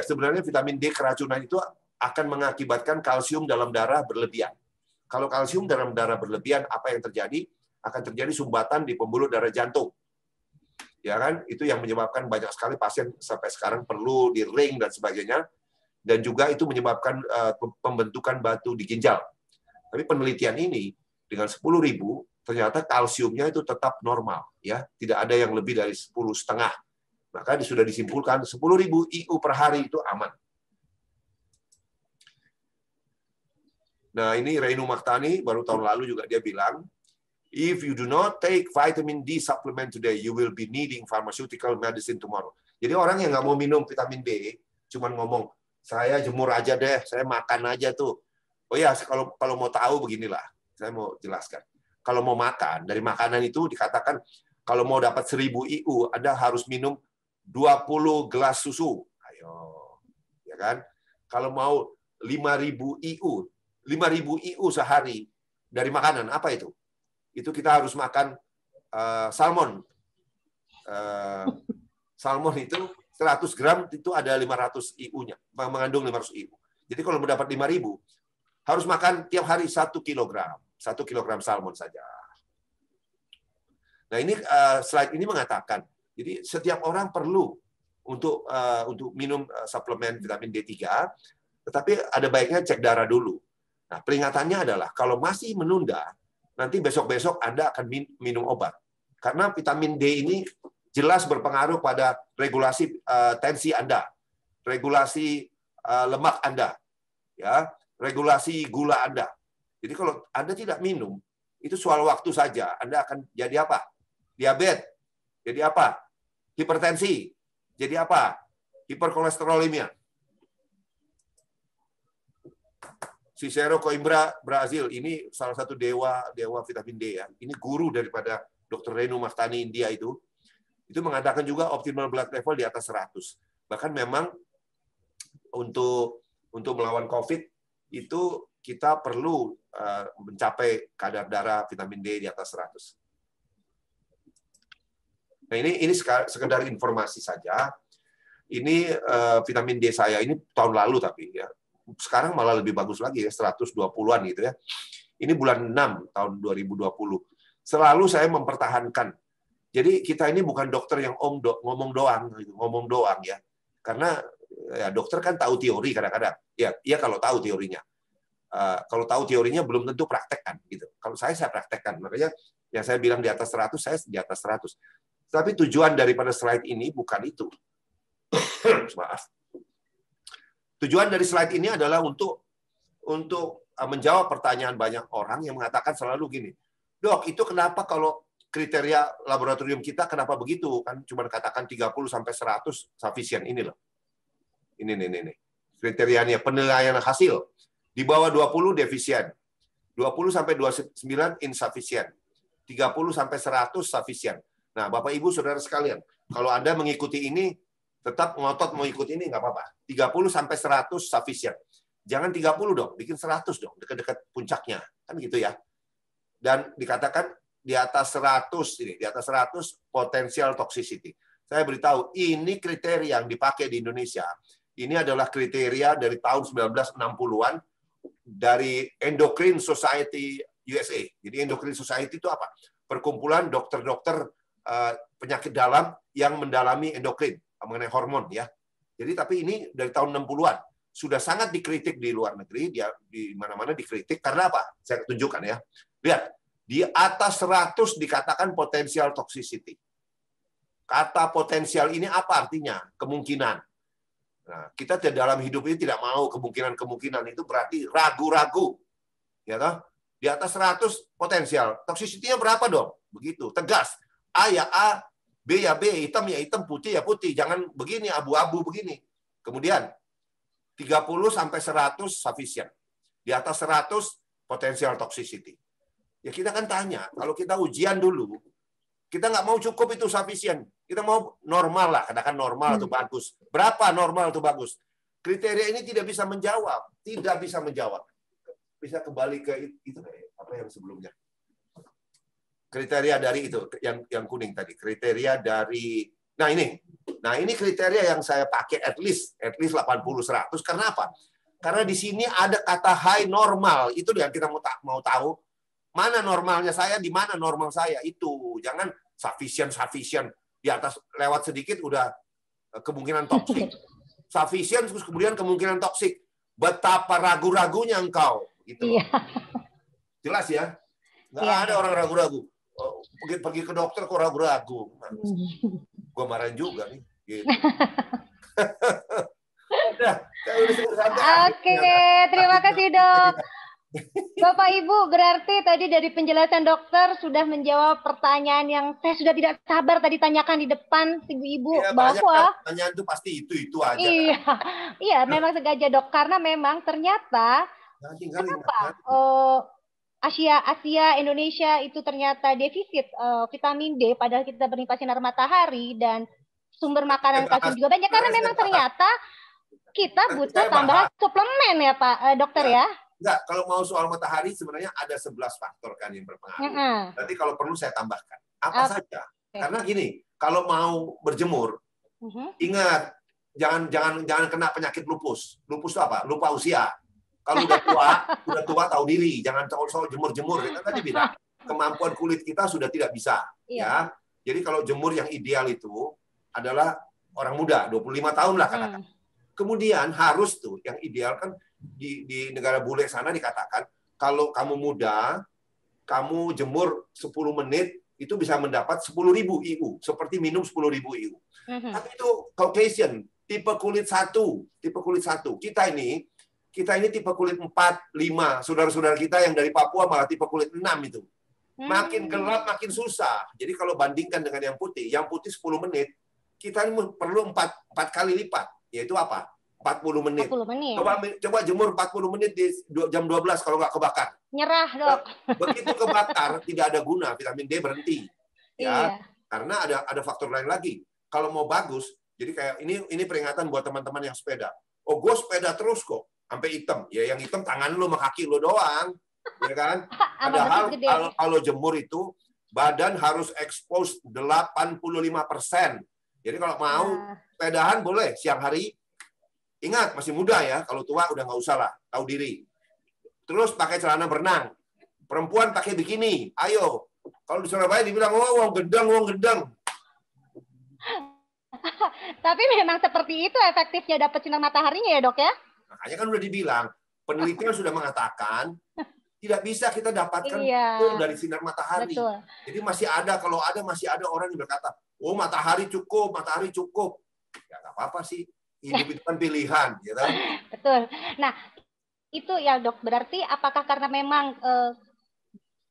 Speaker 3: sebenarnya vitamin D keracunan itu akan mengakibatkan kalsium dalam darah berlebihan. Kalau kalsium dalam darah berlebihan, apa yang terjadi? Akan terjadi sumbatan di pembuluh darah jantung. Ya kan, itu yang menyebabkan banyak sekali pasien sampai sekarang perlu di ring dan sebagainya, dan juga itu menyebabkan pembentukan batu di ginjal. Tapi penelitian ini dengan 10.000 ternyata kalsiumnya itu tetap normal, ya, tidak ada yang lebih dari 10,5. Maka sudah disimpulkan 10.000 IU per hari itu aman. Nah, ini Reinu Maktani baru tahun lalu juga dia bilang, if you do not take vitamin D supplement today, you will be needing pharmaceutical medicine tomorrow. Jadi orang yang nggak mau minum vitamin D, cuman ngomong, saya jemur aja deh, saya makan aja tuh. Oh ya, kalau mau tahu beginilah, saya mau jelaskan. Kalau mau makan, dari makanan itu dikatakan, kalau mau dapat 1.000 IU, Anda harus minum 20 gelas susu. Ayo, ya kan? Kalau mau 5.000 IU, 5.000 IU sehari dari makanan, apa itu? Itu kita harus makan salmon. Salmon itu 100 gram itu ada 500 IU-nya, mengandung 500 IU. Jadi kalau mendapat 5.000, harus makan tiap hari 1 kilogram. 1 kilogram salmon saja. Nah, ini slide ini mengatakan, jadi setiap orang perlu untuk minum suplemen vitamin D3, tetapi ada baiknya cek darah dulu. Nah, peringatannya adalah kalau masih menunda, nanti besok-besok Anda akan minum obat. Karena vitamin D ini jelas berpengaruh pada regulasi tensi Anda, regulasi lemak Anda, ya, regulasi gula Anda. Jadi kalau Anda tidak minum, itu soal waktu saja. Anda akan jadi apa? Diabetes. Jadi apa? Hipertensi. Jadi apa? Hiperkolesterolemia. Cicero Coimbra, Brazil, ini salah satu dewa vitamin D ya. Ini guru daripada Dr. Reinu Maktani India itu mengatakan juga optimal blood level di atas 100. Bahkan memang untuk melawan COVID itu kita perlu mencapai kadar darah vitamin D di atas 100. Nah, ini sekedar informasi saja. Ini vitamin D saya ini tahun lalu tapi ya. Sekarang malah lebih bagus lagi ya, 120-an gitu ya. Ini bulan 6 tahun 2020. Selalu saya mempertahankan. Jadi kita ini bukan dokter yang ngomong doang ya. Karena ya, dokter kan tahu teori kadang-kadang. Ya kalau tahu teorinya. Kalau tahu teorinya belum tentu praktekkan gitu. Kalau saya praktekkan. Makanya yang saya bilang di atas 100, saya di atas 100. Tapi tujuan daripada slide ini bukan itu. Maaf. Tujuan dari slide ini adalah untuk menjawab pertanyaan banyak orang yang mengatakan selalu gini, dok, itu kenapa kalau kriteria laboratorium kita kenapa begitu? Kan cuma katakan 30 sampai 100 sufficient ini loh. Ini. Kriterianya penilaian hasil. Di bawah 20 defisien. 20 sampai 29 insufficient. 30 sampai 100 sufficient. Nah, Bapak Ibu Saudara sekalian, kalau Anda mengikuti ini tetap ngotot mau ikut ini nggak apa-apa. 30 sampai 100 sufficient. Jangan 30 dong, bikin 100 dong, dekat-dekat puncaknya. Kan gitu ya. Dan dikatakan di atas 100 ini, di atas 100 potensial toxicity. Saya beritahu, ini kriteria yang dipakai di Indonesia. Ini adalah kriteria dari tahun 1960-an dari Endocrine Society USA. Jadi Endocrine Society itu apa? Perkumpulan dokter-dokter penyakit dalam yang mendalami endokrin mengenai hormon ya. Jadi tapi ini dari tahun 60-an sudah sangat dikritik di luar negeri, dia di mana-mana dikritik karena apa? Saya tunjukkan ya. Lihat, di atas 100 dikatakan potensial toxicity. Kata potensial ini apa artinya? Kemungkinan. Nah, kita dalam hidup ini tidak mau kemungkinan-kemungkinan, itu berarti ragu-ragu. Ya toh? Di atas 100 potensial. Toxicity-nya berapa dong? Begitu, tegas. A ya A, B ya B, hitam ya hitam, putih ya putih. Jangan begini, abu-abu begini. Kemudian 30 sampai 100 sufficient. Di atas 100 potensial toxicity. Ya kita kan tanya, kalau kita ujian dulu, kita nggak mau cukup itu sufficient. Kita mau normal lah, katakan normal atau bagus. Berapa normal atau bagus? Kriteria ini tidak bisa menjawab. Tidak bisa menjawab. Bisa kembali ke itu apa yang sebelumnya. Kriteria dari itu, yang kuning tadi. Kriteria dari, nah ini kriteria yang saya pakai at least 80-100. Karena apa? Karena di sini ada kata high normal. Itu yang kita mau tahu. Mana normalnya saya, di mana normal saya. Itu. Jangan sufficient. Di atas lewat sedikit udah kemungkinan toksik. Sufficient terus kemudian kemungkinan toksik. Betapa ragu-ragunya engkau. Gitu.
Speaker 2: Iya.
Speaker 3: Jelas ya? Nggak ada orang ragu-ragu. Pergi ke dokter kok ragu-ragu. Gue marahin juga nih. Gitu.
Speaker 2: Oke, terima kasih dok. Bapak Ibu, berarti tadi dari penjelasan dokter sudah menjawab pertanyaan yang saya sudah tidak sabar tadi tanyakan di depan ibu-ibu
Speaker 3: ya,
Speaker 2: bahwa
Speaker 3: pertanyaan itu pasti itu aja.
Speaker 2: Iya, iya memang sengaja dok karena memang ternyata kenapa Asia, Indonesia itu ternyata defisit vitamin D padahal kita berlimpah sinar matahari dan sumber makanan kalsium juga banyak karena memang ternyata kita butuh tambahan suplemen ya Pak dokter ya.
Speaker 3: Enggak, kalau mau soal matahari sebenarnya ada 11 faktor kan yang berpengaruh. Nanti kalau perlu saya tambahkan. Apa saja? Karena gini, kalau mau berjemur, ingat jangan kena penyakit lupus. Lupus itu apa? Lupa usia. Kalau udah tua tahu diri, jangan soal jemur-jemur. Kita tadi bilang kemampuan kulit kita sudah tidak bisa, ya. Jadi kalau jemur yang ideal itu adalah orang muda, 25 tahun lah katakan. Kemudian harus tuh yang ideal kan di negara bule sana dikatakan kalau kamu muda, kamu jemur 10 menit itu bisa mendapat 10.000 IU, seperti minum 10.000 IU. Tapi itu Caucasian, tipe kulit 1. Kita ini tipe kulit 4, 5. Saudara-saudara kita yang dari Papua malah tipe kulit 6 itu. Makin gelap makin susah. Jadi kalau bandingkan dengan yang putih 10 menit, kita ini perlu 4 kali lipat. Yaitu apa? 40 menit. Coba jemur 40 menit di jam 12 kalau nggak kebakar.
Speaker 2: Nyerah, dok.
Speaker 3: Begitu kebakar, tidak ada guna. Vitamin D berhenti. Ya, karena ada faktor lain lagi. Kalau mau bagus, jadi kayak ini peringatan buat teman-teman yang sepeda. Oh, gue sepeda terus kok. Sampai hitam. Ya, yang hitam tangan lu sama kaki lu doang. Ya kan? Padahal kalau jemur itu, badan harus expose 85%. Jadi kalau mau sepedahan boleh siang hari. Ingat, masih muda ya. Kalau tua udah nggak usah lah. Tahu diri. Terus pakai celana berenang. Perempuan pakai bikini. Ayo. Kalau di Surabaya dibilang, oh, wong gendang.
Speaker 2: Tapi memang seperti itu efektifnya dapat sinar mataharinya ya dok ya?
Speaker 3: Makanya kan udah dibilang. Penelitian sudah mengatakan tidak bisa kita dapatkan dari sinar matahari.
Speaker 2: Betul.
Speaker 3: Jadi masih ada orang yang berkata, oh matahari cukup. Ya nggak apa-apa sih. Hidup itu kan pilihan, gitu.
Speaker 2: Betul. Nah, itu ya dok, berarti apakah karena memang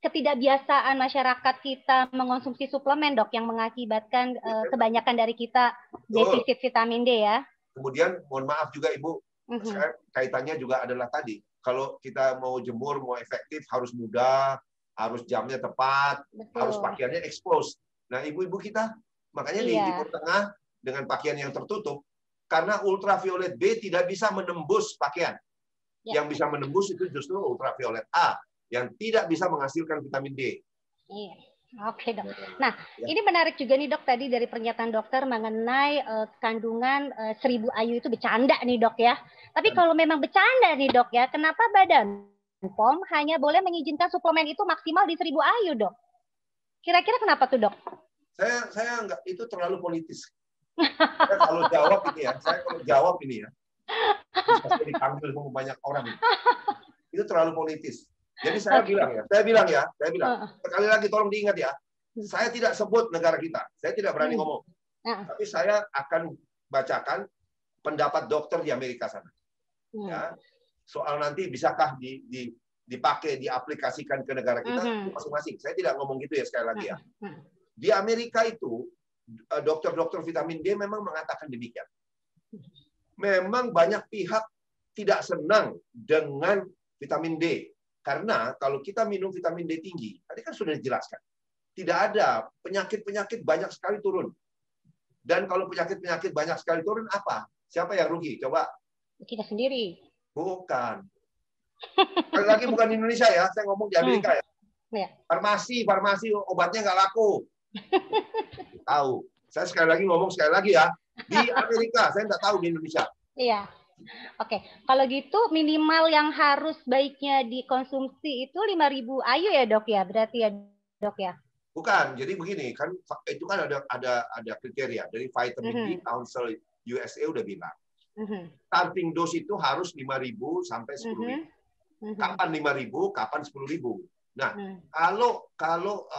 Speaker 2: ketidakbiasaan masyarakat kita mengonsumsi suplemen dok yang mengakibatkan kebanyakan dari kita defisit vitamin D ya?
Speaker 3: Kemudian, mohon maaf juga Ibu, kaitannya juga adalah tadi, kalau kita mau jemur, mau efektif, harus mudah, harus jamnya tepat, harus pakaiannya expose. Nah, ibu-ibu kita, makanya di Timur Tengah dengan pakaian yang tertutup, karena ultraviolet B tidak bisa menembus pakaian. Yang bisa menembus itu justru ultraviolet A, yang tidak bisa menghasilkan vitamin D.
Speaker 2: Oke dok. Nah ini menarik juga nih dok tadi dari pernyataan dokter mengenai kandungan 1000 IU itu bercanda nih dok ya. Tapi kalau memang bercanda nih dok ya, kenapa Badan POM hanya boleh mengizinkan suplemen itu maksimal di 1000 IU dok? Kira-kira kenapa tuh dok?
Speaker 3: Saya enggak, itu terlalu politis. Saya kalau jawab ini ya, bisa dipanggil sama banyak orang. Itu terlalu politis. Jadi saya bilang sekali lagi tolong diingat ya, saya tidak sebut negara kita, saya tidak berani ngomong, tapi saya akan bacakan pendapat dokter di Amerika sana. Ya, soal nanti bisakah dipakai, diaplikasikan ke negara kita masing-masing. Saya tidak ngomong gitu ya, sekali lagi ya. Di Amerika itu dokter-dokter vitamin D memang mengatakan demikian. Memang banyak pihak tidak senang dengan vitamin D. Karena kalau kita minum vitamin D tinggi, tadi kan sudah dijelaskan, tidak ada penyakit-penyakit banyak sekali turun. Dan kalau penyakit-penyakit banyak sekali turun, apa? Siapa yang rugi? Coba.
Speaker 2: Kita sendiri.
Speaker 3: Bukan. Sekali lagi bukan di Indonesia ya, saya ngomong di Amerika ya. Farmasi obatnya nggak laku. Tahu. Saya sekali lagi ya, di Amerika, saya nggak tahu di Indonesia.
Speaker 2: Iya. Oke, kalau gitu minimal yang harus baiknya dikonsumsi itu 5.000 IU ya dok ya, berarti ya dok ya?
Speaker 3: Bukan, jadi begini kan, itu kan ada kriteria dari Vitamin D Council USA udah bilang. Starting dose itu harus 5.000 sampai 10.000. Kapan 5.000, kapan 10.000. Nah, kalau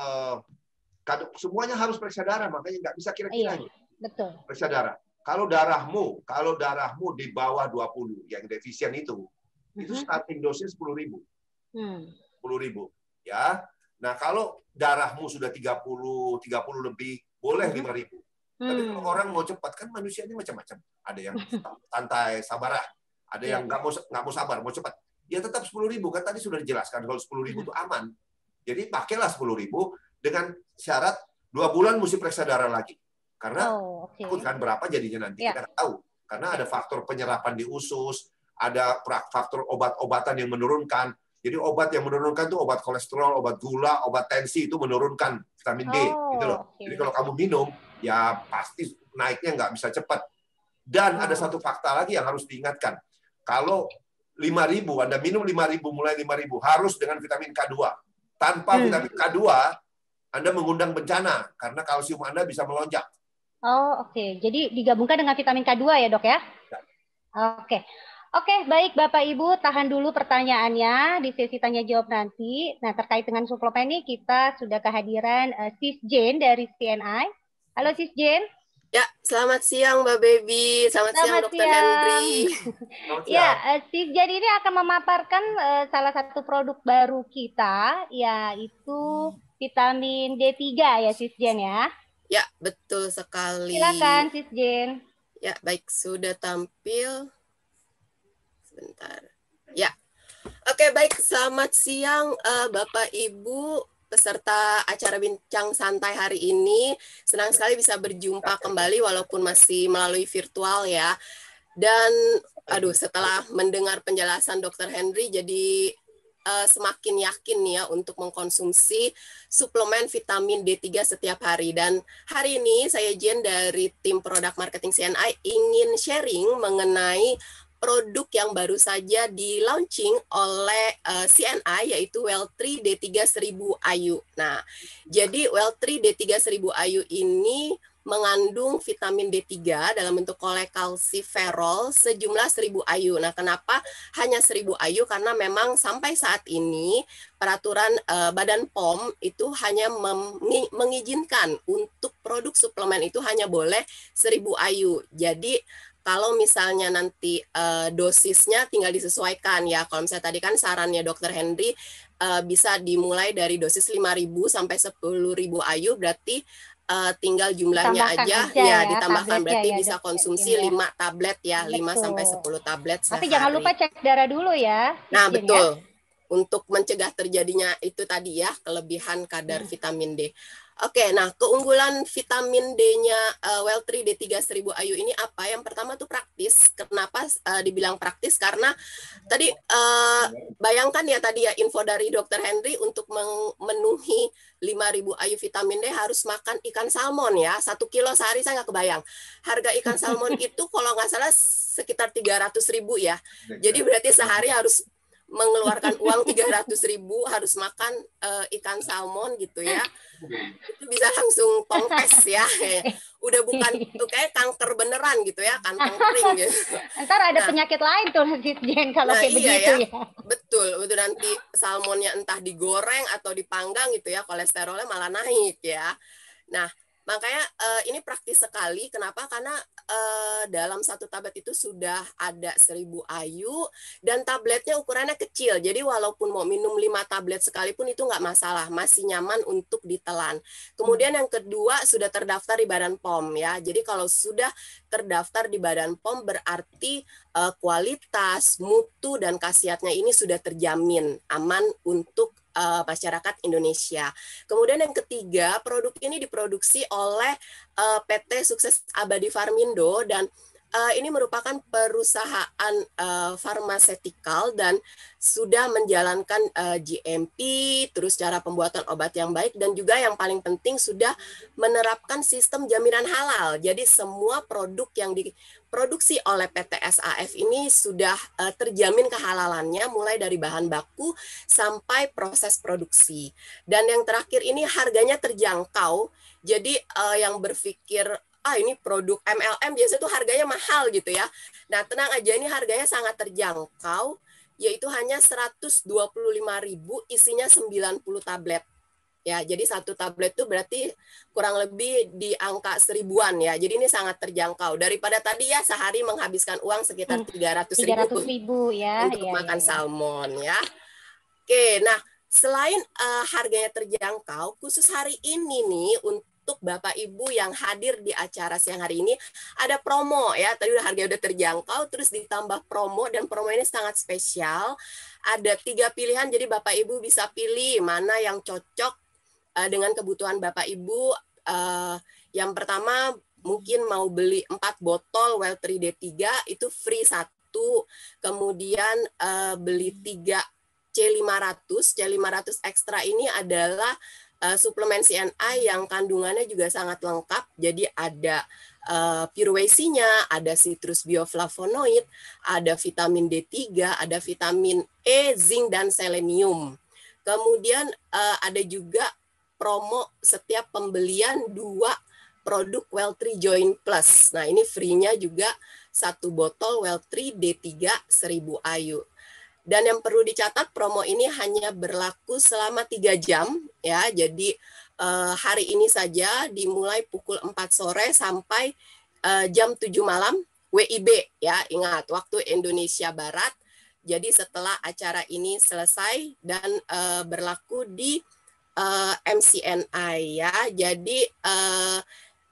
Speaker 3: semuanya harus periksa darah, makanya nggak bisa kira-kira.
Speaker 2: Iya, betul.
Speaker 3: Periksa darah. Kalau darahmu di bawah 20 yang defisien itu starting dosnya 10.000. 10.000 ya. Nah, kalau darahmu sudah 30 lebih boleh 5.000. Tapi kalau orang mau cepat kan manusianya macam-macam. Ada yang santai, sabar, ada yang nggak mau sabar, mau cepat. Ya tetap 10.000 kan tadi sudah dijelaskan kalau 10.000 itu aman. Jadi pakailah 10.000 dengan syarat 2 bulan mesti periksa darah lagi. Karena takut kan berapa jadinya nanti kita nggak tahu. Karena ada faktor penyerapan di usus, ada faktor obat-obatan yang menurunkan. Jadi obat yang menurunkan itu obat kolesterol, obat gula, obat tensi itu menurunkan vitamin D. Gitu loh. Jadi kalau kamu minum, ya pasti naiknya nggak bisa cepat. Dan ada satu fakta lagi yang harus diingatkan. Kalau 5.000, Anda minum 5.000, mulai 5.000, harus dengan vitamin K2. Tanpa vitamin K2, Anda mengundang bencana, karena kalsium Anda bisa melonjak.
Speaker 2: Oke. Jadi digabungkan dengan vitamin K2 ya dok ya? Oke, baik Bapak Ibu, tahan dulu pertanyaannya di sesi tanya jawab nanti. Nah, terkait dengan suplemen ini kita sudah kehadiran Sis Jane dari CNI. Halo Sis Jane.
Speaker 5: Ya, selamat siang Mbak Baby, selamat siang Dr. Henry.
Speaker 2: Ya, Sis Jane ini akan memaparkan salah satu produk baru kita, yaitu vitamin D3 ya Sis Jane ya.
Speaker 5: Ya, betul sekali.
Speaker 2: Silakan Sis Jane.
Speaker 5: Ya, baik, sudah tampil. Sebentar. Ya. Oke, baik, selamat siang Bapak Ibu peserta acara Bincang Santai hari ini. Senang sekali bisa berjumpa kembali walaupun masih melalui virtual ya. Dan setelah mendengar penjelasan Dr. Henry jadi semakin yakin nih ya untuk mengkonsumsi suplemen vitamin D3 setiap hari. Dan hari ini saya Jen dari tim produk marketing CNI ingin sharing mengenai produk yang baru saja di launching oleh CNI yaitu Well3 D3 1000 IU. Nah, jadi Well3 D3 1000 IU ini mengandung vitamin D3 dalam bentuk kolekalsiferol sejumlah 1000 IU. Nah, kenapa hanya 1000 IU? Karena memang sampai saat ini peraturan Badan POM itu hanya mengizinkan untuk produk suplemen itu hanya boleh 1000 IU. Jadi kalau misalnya nanti dosisnya tinggal disesuaikan ya. Kalau misalnya tadi kan sarannya Dr. Henry bisa dimulai dari dosis 5.000 sampai 10.000 IU, berarti tinggal jumlahnya aja ya ditambahkan, berarti ya, bisa konsumsi 5 tablet ya. Betul. 5 sampai 10 tablet sehari.
Speaker 2: Tapi jangan lupa cek darah dulu ya.
Speaker 5: Nah, betul. Ya? Untuk mencegah terjadinya itu tadi ya, kelebihan kadar vitamin D. Oke, nah keunggulan vitamin D-nya Well3 D3 1000 IU ini apa? Yang pertama tuh praktis. Kenapa dibilang praktis? Karena tadi bayangkan ya tadi ya info dari Dr. Henry untuk memenuhi 5000 IU vitamin D harus makan ikan salmon ya. 1 kilo sehari saya nggak kebayang. Harga ikan salmon itu kalau nggak salah sekitar 300.000 ya. Jadi berarti sehari harus mengeluarkan uang 300.000 harus makan ikan salmon gitu ya. Itu bisa langsung tongkes ya. Udah bukan tuh kayak kanker beneran gitu ya, kantong kering gitu.
Speaker 2: Ntar ada penyakit lain tuh Jen kalau kayak begitu ya.
Speaker 5: Betul, nanti salmonnya entah digoreng atau dipanggang gitu ya, kolesterolnya malah naik ya. Nah, makanya ini praktis sekali. Kenapa? Karena dalam satu tablet itu sudah ada 1000 IU dan tabletnya ukurannya kecil. Jadi walaupun mau minum 5 tablet sekalipun itu nggak masalah, masih nyaman untuk ditelan. Kemudian yang kedua sudah terdaftar di Badan POM ya. Jadi kalau sudah terdaftar di Badan POM berarti kualitas, mutu dan khasiatnya ini sudah terjamin aman untuk masyarakat Indonesia. Kemudian yang ketiga, produk ini diproduksi oleh PT Sukses Abadi Farmindo dan ini merupakan perusahaan farmasetikal dan sudah menjalankan GMP, terus cara pembuatan obat yang baik dan juga yang paling penting sudah menerapkan sistem jaminan halal. Jadi semua produk yang diproduksi oleh PT SAF ini sudah terjamin kehalalannya mulai dari bahan baku sampai proses produksi. Dan yang terakhir ini harganya terjangkau. Jadi yang berpikir ini produk MLM biasanya tuh harganya mahal gitu ya. Nah, tenang aja ini harganya sangat terjangkau, yaitu hanya 125.000 isinya 90 tablet. Ya, jadi satu tablet itu berarti kurang lebih di angka 1000-an ya. Jadi ini sangat terjangkau. Daripada tadi ya sehari menghabiskan uang sekitar 300.000
Speaker 2: ya,
Speaker 5: untuk makan salmon ya. Oke, nah selain harganya terjangkau, khusus hari ini nih untuk Bapak Ibu yang hadir di acara siang hari ini ada promo ya. Tadi harganya udah terjangkau terus ditambah promo dan promo ini sangat spesial. Ada 3 pilihan jadi Bapak Ibu bisa pilih mana yang cocok dengan kebutuhan Bapak Ibu. Yang pertama mungkin mau beli 4 botol Well3 D3 itu free 1. Kemudian beli 3 C500 ekstra ini adalah suplemen CNI yang kandungannya juga sangat lengkap. Jadi ada pyruvasinya, ada citrus bioflavonoid, ada vitamin D3, ada vitamin E, zinc, dan selenium. Kemudian ada juga promo setiap pembelian 2 produk Well3 Join Plus. Nah ini free-nya juga 1 botol Well3 D3 1000 IU. Dan yang perlu dicatat promo ini hanya berlaku selama 3 jam ya. Jadi hari ini saja dimulai pukul 4 sore sampai jam 7 malam WIB ya. Ingat waktu Indonesia Barat. Jadi setelah acara ini selesai dan berlaku di MCNI ya. Jadi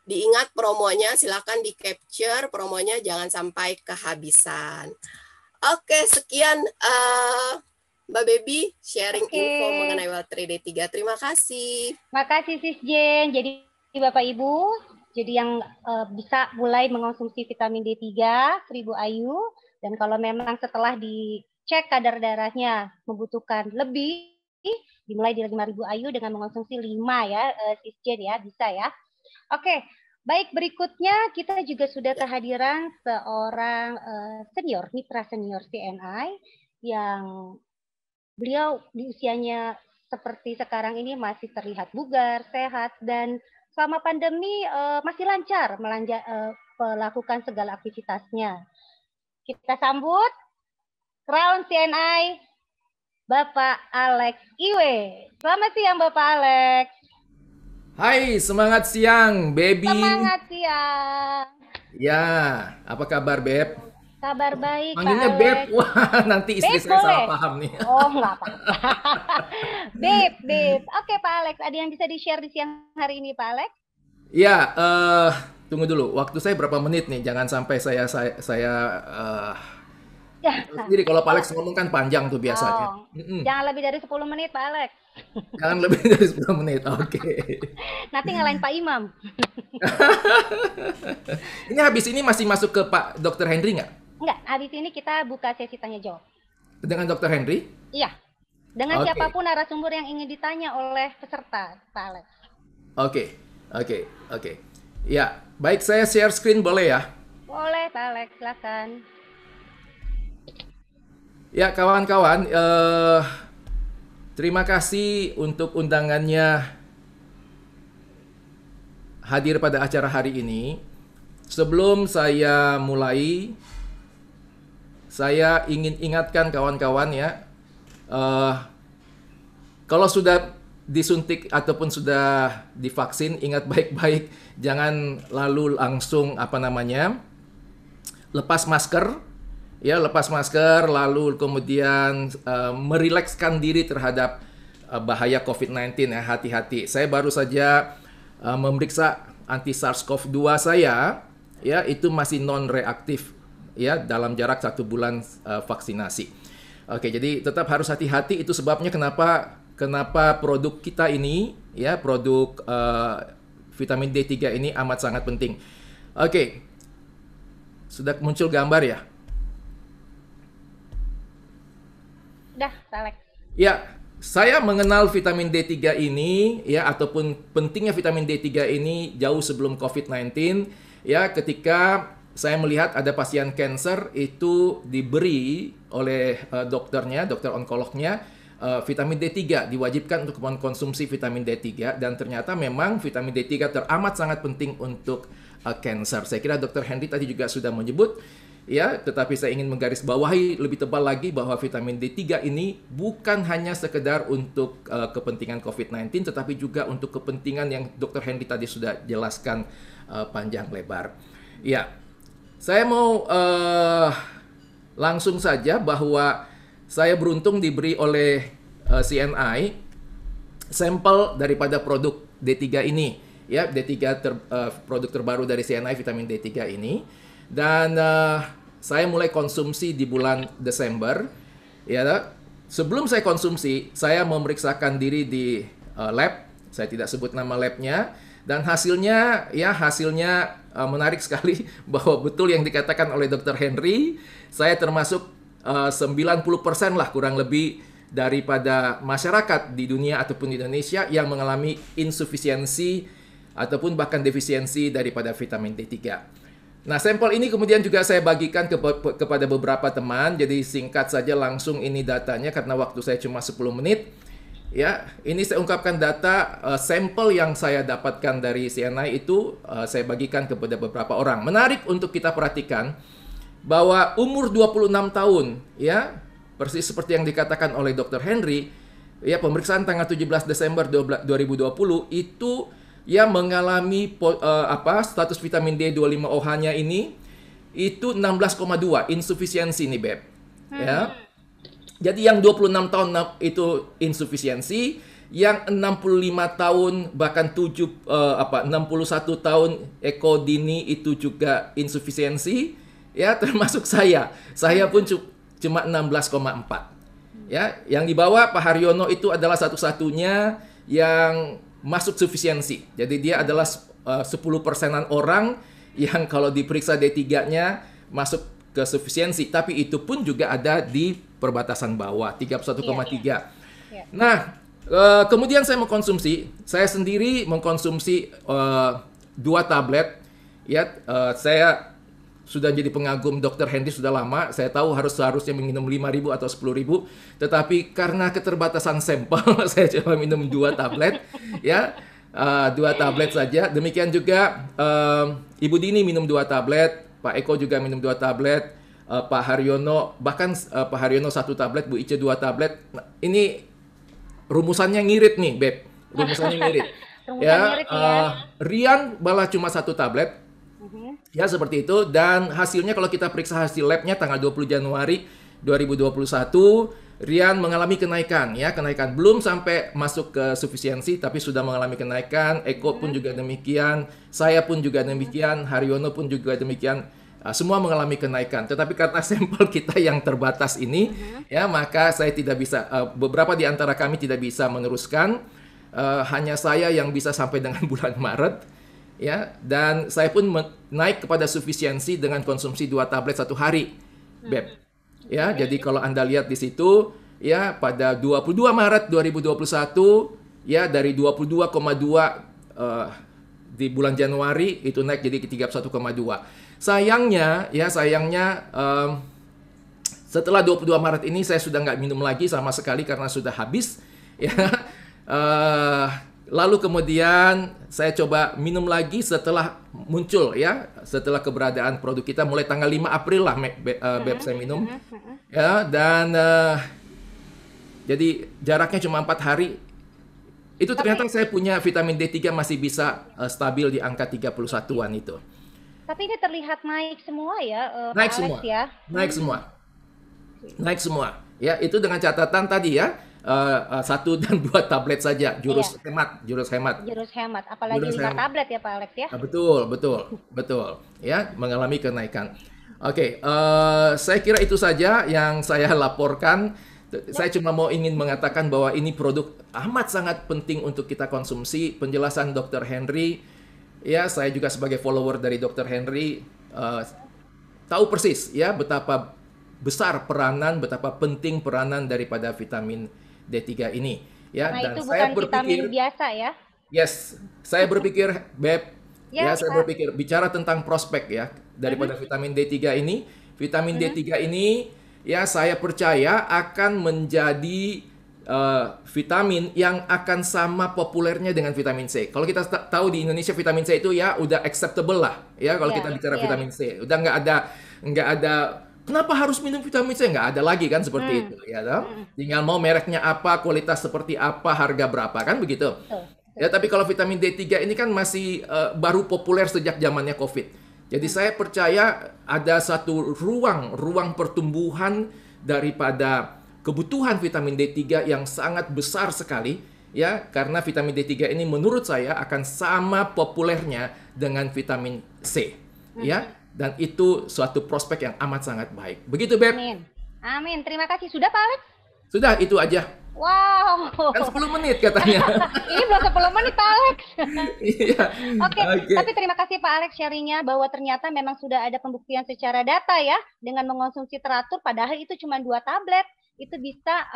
Speaker 5: diingat promonya, silakan di capture promonya jangan sampai kehabisan. Oke, sekian Mbak Baby sharing info mengenai Well3 D3. Terima kasih.
Speaker 2: Makasih Sis Jen. Jadi Bapak Ibu, jadi yang bisa mulai mengonsumsi vitamin D3 1000 IU dan kalau memang setelah dicek kadar darahnya membutuhkan lebih, dimulai di 5000 IU dengan mengonsumsi 5 ya Sis Jen ya, bisa ya. Oke. Baik, berikutnya kita juga sudah kehadiran seorang senior, mitra senior CNI yang beliau di usianya seperti sekarang ini masih terlihat bugar, sehat, dan selama pandemi masih lancar melakukan segala aktivitasnya. Kita sambut Crown CNI Bapak Alex Iwe. Selamat siang Bapak Alex.
Speaker 6: Hai, semangat siang, Baby.
Speaker 2: Semangat siang.
Speaker 6: Ya, apa kabar, Beb?
Speaker 2: Kabar baik,
Speaker 6: Panggilnya
Speaker 2: Pak
Speaker 6: Beb.
Speaker 2: Alex.
Speaker 6: Wah, nanti istri
Speaker 2: Beb
Speaker 6: saya
Speaker 2: boleh?
Speaker 6: salah paham nih.
Speaker 2: Oh, nggak apa-apa. Beb. Oke, Pak Alex. Ada yang bisa di-share di siang hari ini, Pak Alex?
Speaker 6: Ya, tunggu dulu. Waktu saya berapa menit nih? Jangan sampai saya
Speaker 2: Ya.
Speaker 6: Tahu sendiri kalau Pak Alex ngomong kan panjang tuh biasanya.
Speaker 2: Oh, jangan lebih dari 10 menit, Pak Alex.
Speaker 6: Jangan lebih dari 10 menit. Oke.
Speaker 2: Nanti ngalahin Pak Imam.
Speaker 6: Ini habis ini masih masuk ke Pak Dr. Henry nggak?
Speaker 2: Enggak, habis ini kita buka sesi tanya jawab.
Speaker 6: Dengan Dr. Henry?
Speaker 2: Iya. Dengan
Speaker 6: Oke.
Speaker 2: siapapun narasumber yang ingin ditanya oleh peserta, Pak Alex.
Speaker 6: Oke. Ya, baik, saya share screen boleh ya?
Speaker 2: Boleh, Pak Alex, silakan.
Speaker 6: Ya, kawan-kawan, terima kasih untuk undangannya hadir pada acara hari ini. Sebelum saya mulai, saya ingin ingatkan kawan-kawan ya, kalau sudah disuntik ataupun sudah divaksin, ingat baik-baik, jangan lalu langsung lepas masker, lalu kemudian merilekskan diri terhadap bahaya COVID-19 ya, hati-hati. Saya baru saja memeriksa anti SARS-CoV-2 saya, ya itu masih non-reaktif ya dalam jarak 1 bulan vaksinasi. Oke, jadi tetap harus hati-hati. Itu sebabnya kenapa produk kita ini, ya produk vitamin D3 ini amat sangat penting. Oke, sudah muncul gambar ya?
Speaker 2: Udah, Pak Alex.
Speaker 6: Ya, saya mengenal vitamin D3 ini ya ataupun pentingnya vitamin D3 ini jauh sebelum COVID-19 ya, ketika saya melihat ada pasien kanker itu diberi oleh dokternya, dokter onkolognya vitamin D3, diwajibkan untuk mengkonsumsi vitamin D3 dan ternyata memang vitamin D3 teramat sangat penting untuk kanker. Saya kira Dr. Henry tadi juga sudah menyebut ya, tetapi saya ingin menggarisbawahi lebih tebal lagi bahwa vitamin D3 ini bukan hanya sekedar untuk kepentingan COVID-19 tetapi juga untuk kepentingan yang Dr. Henry tadi sudah jelaskan panjang lebar. Ya, saya mau langsung saja bahwa saya beruntung diberi oleh CNI sampel daripada produk D3 ini. Ya, D3 produk terbaru dari CNI vitamin D3 ini. Dan saya mulai konsumsi di bulan Desember. Ya, sebelum saya konsumsi, saya memeriksakan diri di lab. Saya tidak sebut nama labnya. Dan hasilnya menarik sekali bahwa betul yang dikatakan oleh Dr. Henry. Saya termasuk 90% lah kurang lebih daripada masyarakat di dunia ataupun di Indonesia yang mengalami insufisiensi ataupun bahkan defisiensi daripada vitamin D3. Nah, sampel ini kemudian juga saya bagikan kepada beberapa teman. Jadi singkat saja langsung ini datanya karena waktu saya cuma 10 menit. Ya, ini saya ungkapkan data sampel yang saya dapatkan dari CNI itu saya bagikan kepada beberapa orang. Menarik untuk kita perhatikan bahwa umur 26 tahun, ya, persis seperti yang dikatakan oleh Dr. Henry, ya pemeriksaan tanggal 17 Desember 2020 itu ya mengalami status vitamin D25 OH-nya ini itu 16,2 insufisiensi nih, Beb. Ya. Jadi yang 26 tahun itu insufisiensi, yang 65 tahun bahkan 61 tahun Eko Dini itu juga insufisiensi. Ya, termasuk saya. Saya pun cuma 16,4. Ya, yang di bawah Pak Haryono itu adalah satu-satunya yang masuk sufisiensi. Jadi dia adalah 10%-an orang yang kalau diperiksa D3-nya masuk ke sufisiensi, tapi itu pun juga ada di perbatasan bawah 31,3. Nah, kemudian saya sendiri mengkonsumsi 2 tablet. Ya, saya sudah jadi pengagum Dr. Henry sudah lama. Saya tahu seharusnya minum 5.000 atau 10.000, tetapi karena keterbatasan sampel saya cuma minum 2 tablet. Ya, 2 tablet saja. Demikian juga Ibu Dini minum 2 tablet, Pak Eko juga minum 2 tablet, Pak Haryono bahkan Pak Haryono 1 tablet, Bu Ice 2 tablet. Nah, ini rumusannya ngirit nih, Beb. Rumusannya ngirit. Rian malah cuma 1 tablet. Ya, seperti itu. Dan hasilnya kalau kita periksa hasil labnya tanggal 20 Januari 2021, Rian mengalami kenaikan, ya, kenaikan belum sampai masuk ke sufisiensi tapi sudah mengalami kenaikan. Eko pun juga demikian, saya pun juga demikian, Haryono pun juga demikian. semua mengalami kenaikan. Tetapi karena sampel kita yang terbatas ini, ya maka saya tidak bisa, beberapa di antara kami tidak bisa meneruskan. Hanya saya yang bisa sampai dengan bulan Maret, ya. Dan saya pun naik kepada sufisiensi dengan konsumsi 2 tablet 1 hari, Beb. Ya, jadi kalau Anda lihat di situ, ya pada 22 Maret 2021, ya dari 22,2 di bulan Januari itu naik jadi ke 31,2. Sayangnya setelah 22 Maret ini saya sudah nggak minum lagi sama sekali karena sudah habis, ya. Lalu kemudian saya coba minum lagi setelah muncul, ya, setelah keberadaan produk kita mulai tanggal 5 April lah, Beb, saya minum, ya. Dan jadi jaraknya cuma 4 hari. Itu ternyata saya punya vitamin D3 masih bisa stabil di angka 31-an itu.
Speaker 2: Tapi ini terlihat naik semua ya,
Speaker 6: naik
Speaker 2: Pak
Speaker 6: semua,
Speaker 2: Alex ya.
Speaker 6: Naik semua. Ya, itu dengan catatan tadi ya. 1 dan 2 tablet saja, jurus hemat.
Speaker 2: Apalagi 5 tablet ya Pak Alex ya.
Speaker 6: Betul. Ya, mengalami kenaikan. Oke, saya kira itu saja yang saya laporkan. Saya cuma ingin mengatakan bahwa ini produk amat sangat penting untuk kita konsumsi. Penjelasan Dr. Henry, ya saya juga sebagai follower dari Dr. Henry tahu persis ya betapa besar peranan, betapa penting peranan daripada vitamin D3 ini, ya.
Speaker 2: Karena
Speaker 6: Dan
Speaker 2: itu
Speaker 6: saya
Speaker 2: bukan
Speaker 6: berpikir
Speaker 2: vitamin biasa ya.
Speaker 6: Yes, saya berpikir, Beb,
Speaker 2: Ya,
Speaker 6: saya
Speaker 2: Pak.
Speaker 6: berpikir bicara tentang prospek ya daripada vitamin D3 ini. Vitamin D3 ini ya saya percaya akan menjadi vitamin yang akan sama populernya dengan vitamin C. Kalau kita tahu di Indonesia vitamin C itu ya udah acceptable lah ya kalau kita bicara vitamin C. Udah nggak ada kenapa harus minum vitamin C? Nggak ada lagi kan seperti itu, ya toh? Tinggal mau mereknya apa, kualitas seperti apa, harga berapa, kan begitu? Ya, tapi kalau vitamin D3 ini kan masih baru populer sejak zamannya COVID. Jadi saya percaya ada satu ruang pertumbuhan daripada kebutuhan vitamin D3 yang sangat besar sekali, ya, karena vitamin D3 ini menurut saya akan sama populernya dengan vitamin C, ya. Dan itu suatu prospek yang amat sangat baik. Begitu, Beb?
Speaker 2: Amin. Terima kasih. Sudah, Pak Alex?
Speaker 6: Sudah, itu aja.
Speaker 2: Wow.
Speaker 6: Kan 10 menit katanya.
Speaker 2: Ini belum 10 menit, Pak Alex.
Speaker 6: Iya.
Speaker 2: Oke. Tapi terima kasih Pak Alex sharingnya bahwa ternyata memang sudah ada pembuktian secara data ya. Dengan mengonsumsi teratur, padahal itu cuma 2 tablet. Itu bisa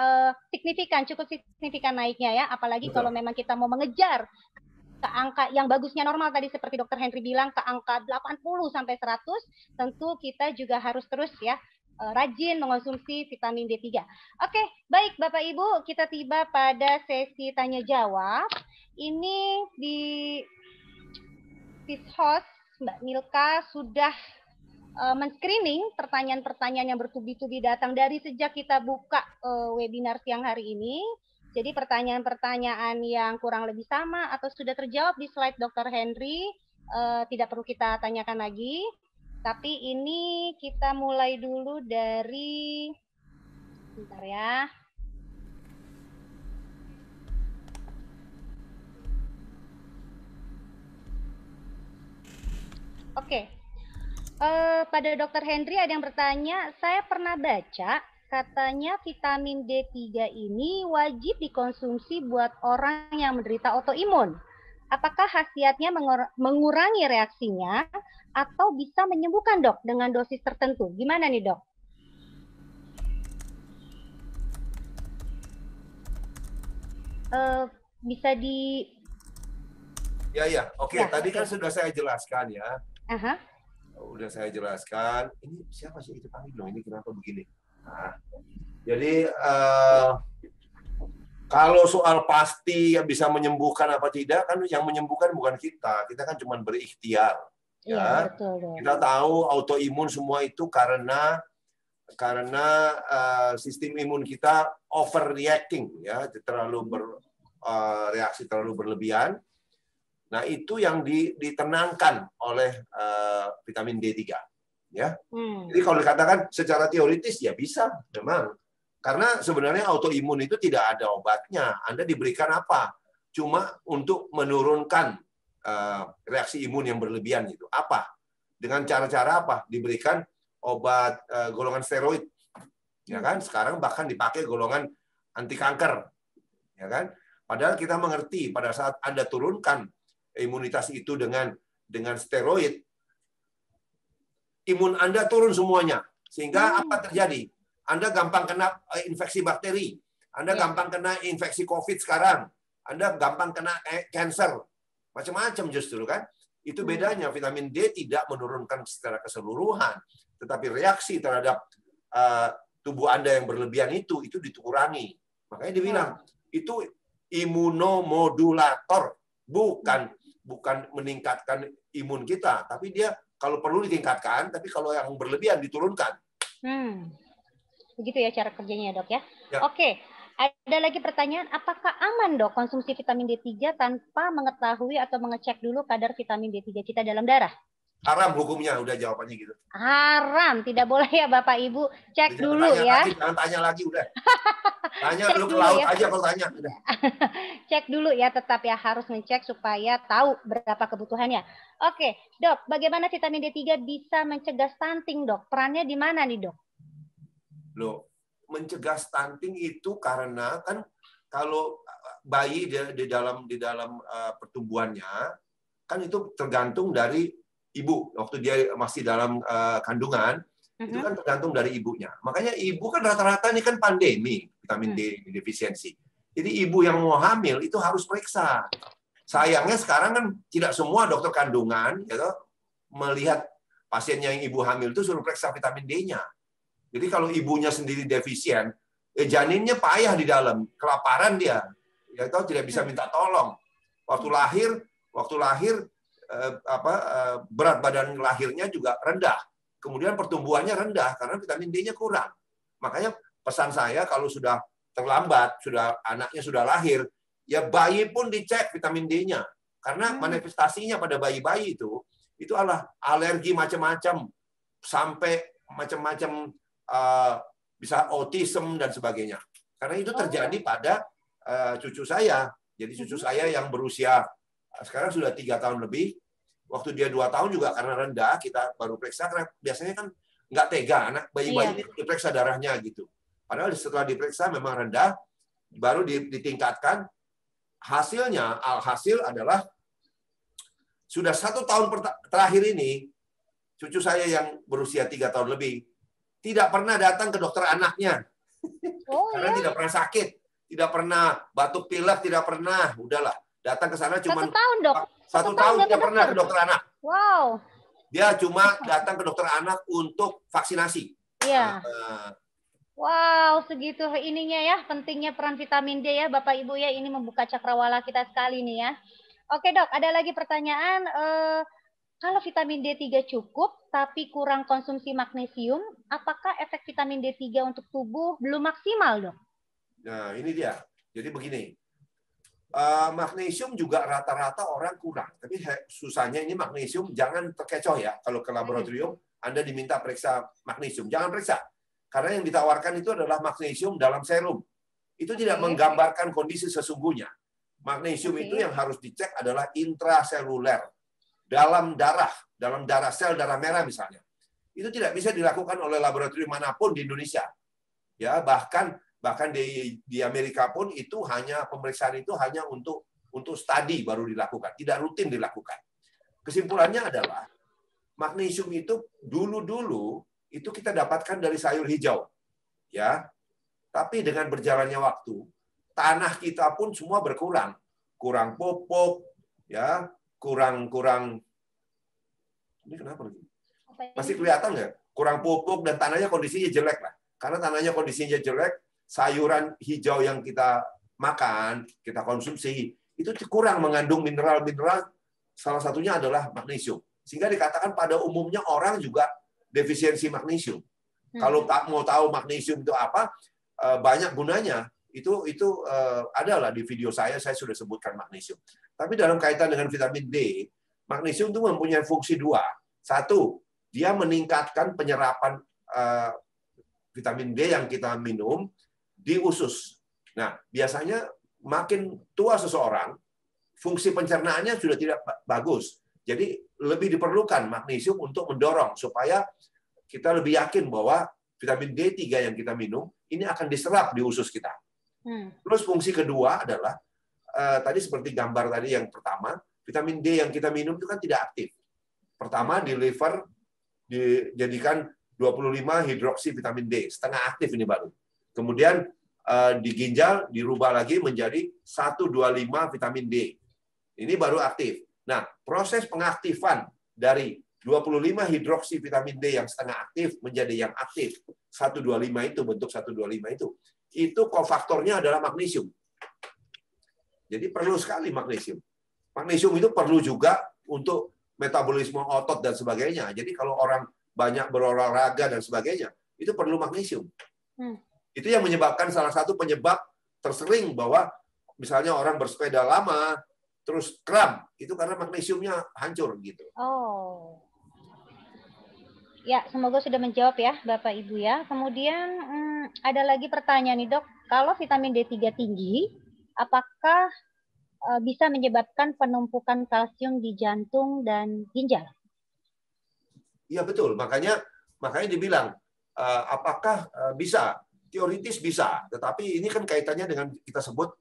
Speaker 2: cukup signifikan naiknya ya. Apalagi kalau memang kita mau mengejar ke angka yang bagusnya normal tadi seperti Dr. Henry bilang ke angka 80 sampai 100, tentu kita juga harus terus ya rajin mengonsumsi vitamin D3. Oke, baik Bapak Ibu, kita tiba pada sesi tanya jawab. Ini di host Mbak Milka sudah men-screening pertanyaan-pertanyaan yang bertubi-tubi datang dari sejak kita buka webinar siang hari ini. Jadi pertanyaan-pertanyaan yang kurang lebih sama atau sudah terjawab di slide Dr. Henry, tidak perlu kita tanyakan lagi. Tapi ini kita mulai dulu dari, bentar ya. Oke. Pada Dr. Henry ada yang bertanya, saya pernah baca katanya vitamin D3 ini wajib dikonsumsi buat orang yang menderita autoimun. Apakah khasiatnya mengurangi reaksinya atau bisa menyembuhkan, Dok, dengan dosis tertentu? Gimana nih, Dok? Bisa di...
Speaker 3: Ya. Oke, tadi kan sudah saya jelaskan ya. Udah saya jelaskan. Ini siapa sih itu panggil dong? Ini kenapa begini? Nah, jadi kalau soal pasti bisa menyembuhkan apa tidak, kan yang menyembuhkan bukan kita kan cuma berikhtiar. Ya, betul. Kita tahu autoimun semua itu karena sistem imun kita overreacting, ya, terlalu bereaksi terlalu berlebihan. Nah, itu yang ditenangkan oleh vitamin D3. Ya. Jadi kalau dikatakan secara teoritis ya bisa, memang. Karena sebenarnya autoimun itu tidak ada obatnya. Anda diberikan apa? Cuma untuk menurunkan reaksi imun yang berlebihan itu. Apa? Dengan cara-cara apa? Diberikan obat golongan steroid. Ya kan? Sekarang bahkan dipakai golongan anti kanker. Ya kan? Padahal kita mengerti pada saat Anda turunkan imunitas itu dengan steroid, imun Anda turun semuanya. Sehingga apa terjadi? Anda gampang kena infeksi bakteri. Anda gampang kena infeksi COVID sekarang. Anda gampang kena cancer. Macam-macam justru kan. Itu bedanya, vitamin D tidak menurunkan secara keseluruhan. Tetapi reaksi terhadap tubuh Anda yang berlebihan itu dikurangi. Makanya dibilang, itu imunomodulator. Bukan meningkatkan imun kita. Tapi dia kalau perlu ditingkatkan, tapi kalau yang berlebihan diturunkan.
Speaker 2: Begitu ya cara kerjanya ya, Dok ya.
Speaker 3: Ya.
Speaker 2: Oke, ada lagi pertanyaan, apakah aman, Dok, konsumsi vitamin D3 tanpa mengetahui atau mengecek dulu kadar vitamin D3 kita dalam darah?
Speaker 3: Haram hukumnya, udah jawabannya gitu.
Speaker 2: Haram, tidak boleh ya Bapak Ibu. Cek dulu ya.
Speaker 3: Jangan tanya lagi udah. Tanya
Speaker 2: Cek
Speaker 3: lu ke
Speaker 2: dulu
Speaker 3: laut
Speaker 2: ya.
Speaker 3: aja kalau tanya. Udah.
Speaker 2: Cek dulu ya, tetap ya harus ngecek supaya tahu berapa kebutuhannya. Oke, Dok, bagaimana vitamin D3 bisa mencegah stunting, Dok? Perannya di mana nih, Dok?
Speaker 3: Loh, mencegah stunting itu karena kan kalau bayi di dalam pertumbuhannya kan itu tergantung dari ibu waktu dia masih dalam kandungan. Itu kan tergantung dari ibunya. Makanya ibu kan rata-rata ini kan pandemi vitamin D defisiensi. Jadi ibu yang mau hamil itu harus periksa. Sayangnya sekarang kan tidak semua dokter kandungan gitu, melihat pasiennya yang ibu hamil itu suruh periksa vitamin D-nya. Jadi kalau ibunya sendiri defisien, janinnya payah di dalam, kelaparan dia. Ya tahu tidak bisa minta tolong. Waktu lahir berat badan lahirnya juga rendah. Kemudian pertumbuhannya rendah karena vitamin D-nya kurang. Makanya pesan saya kalau sudah terlambat, anaknya sudah lahir, ya bayi pun dicek vitamin D-nya. Karena manifestasinya pada bayi-bayi itu adalah alergi macam-macam, sampai macam-macam bisa autism dan sebagainya. Karena itu terjadi pada cucu saya. Jadi cucu saya yang berusia sekarang sudah 3 tahun lebih. Waktu dia 2 tahun juga karena rendah, kita baru periksa. Karena biasanya kan nggak tega, anak bayi-bayi ini diperiksa darahnya gitu. Padahal setelah diperiksa memang rendah, baru ditingkatkan. Alhasil adalah sudah 1 tahun terakhir ini, cucu saya yang berusia 3 tahun lebih, tidak pernah datang ke dokter anaknya. Karena tidak pernah sakit, tidak pernah batuk pilek, tidak pernah. Udahlah, datang ke sana cuma
Speaker 2: 1 tahun, Dok.
Speaker 3: 1 tahun tidak pernah ke dokter anak.
Speaker 2: Wow.
Speaker 3: Dia cuma datang ke dokter anak untuk vaksinasi.
Speaker 2: Iya. Wow, segitu ininya ya, pentingnya peran vitamin D ya, Bapak Ibu ya, ini membuka cakrawala kita sekali nih ya. Oke, Dok, ada lagi pertanyaan. Kalau vitamin D3 cukup, tapi kurang konsumsi magnesium, apakah efek vitamin D3 untuk tubuh belum maksimal, Dok?
Speaker 3: Nah, ini dia. Jadi begini, magnesium juga rata-rata orang kurang. Tapi susahnya ini magnesium, jangan terkecoh ya. Kalau ke laboratorium, Anda diminta periksa magnesium. Jangan periksa. Karena yang ditawarkan itu adalah magnesium dalam serum. Itu tidak menggambarkan kondisi sesungguhnya. Magnesium itu yang harus dicek adalah intraseluler. Dalam darah sel darah merah misalnya. Itu tidak bisa dilakukan oleh laboratorium manapun di Indonesia. Ya, bahkan di Amerika pun itu pemeriksaan itu hanya untuk studi baru dilakukan, tidak rutin dilakukan. Kesimpulannya adalah magnesium itu dulu itu kita dapatkan dari sayur hijau. Ya. Tapi dengan berjalannya waktu, tanah kita pun semua berkurang. Kurang pupuk, ya, kurang ini kenapa lagi? Masih kelihatan nggak? Kurang pupuk dan tanahnya kondisinya jelek lah. Karena tanahnya kondisinya jelek, sayuran hijau yang kita makan, kita konsumsi, itu kurang mengandung mineral-mineral, salah satunya adalah magnesium. Sehingga dikatakan pada umumnya orang juga defisiensi magnesium. Kalau mau tahu magnesium itu apa, banyak gunanya. Itu adalah di video saya sudah sebutkan magnesium. Tapi dalam kaitan dengan vitamin D, magnesium itu mempunyai fungsi 2. 1, dia meningkatkan penyerapan vitamin D yang kita minum di usus. Nah, biasanya makin tua seseorang, fungsi pencernaannya sudah tidak bagus. Jadi lebih diperlukan magnesium untuk mendorong supaya kita lebih yakin bahwa vitamin D3 yang kita minum ini akan diserap di usus kita. Terus fungsi kedua adalah tadi seperti gambar tadi yang pertama, vitamin D yang kita minum itu kan tidak aktif. Pertama di liver dijadikan 25 hidroksi vitamin D, setengah aktif ini baru. Kemudian di ginjal dirubah lagi menjadi 125 vitamin D. Ini baru aktif. Nah, proses pengaktifan dari 25 hidroksi vitamin D yang setengah aktif menjadi yang aktif 125 itu, bentuk 125 itu kofaktornya adalah magnesium. Jadi perlu sekali magnesium. Magnesium itu perlu juga untuk metabolisme otot dan sebagainya. Jadi kalau orang banyak berolahraga dan sebagainya, itu perlu magnesium. Itu yang menyebabkan salah satu penyebab tersering bahwa misalnya orang bersepeda lama terus kram, itu karena magnesiumnya hancur gitu.
Speaker 2: Oh. Ya, semoga sudah menjawab ya Bapak Ibu ya. Kemudian ada lagi pertanyaan nih Dok, kalau vitamin D3 tinggi, apakah bisa menyebabkan penumpukan kalsium di jantung dan ginjal?
Speaker 3: Iya betul, makanya dibilang apakah bisa? Teoritis bisa, tetapi ini kan kaitannya dengan kita sebut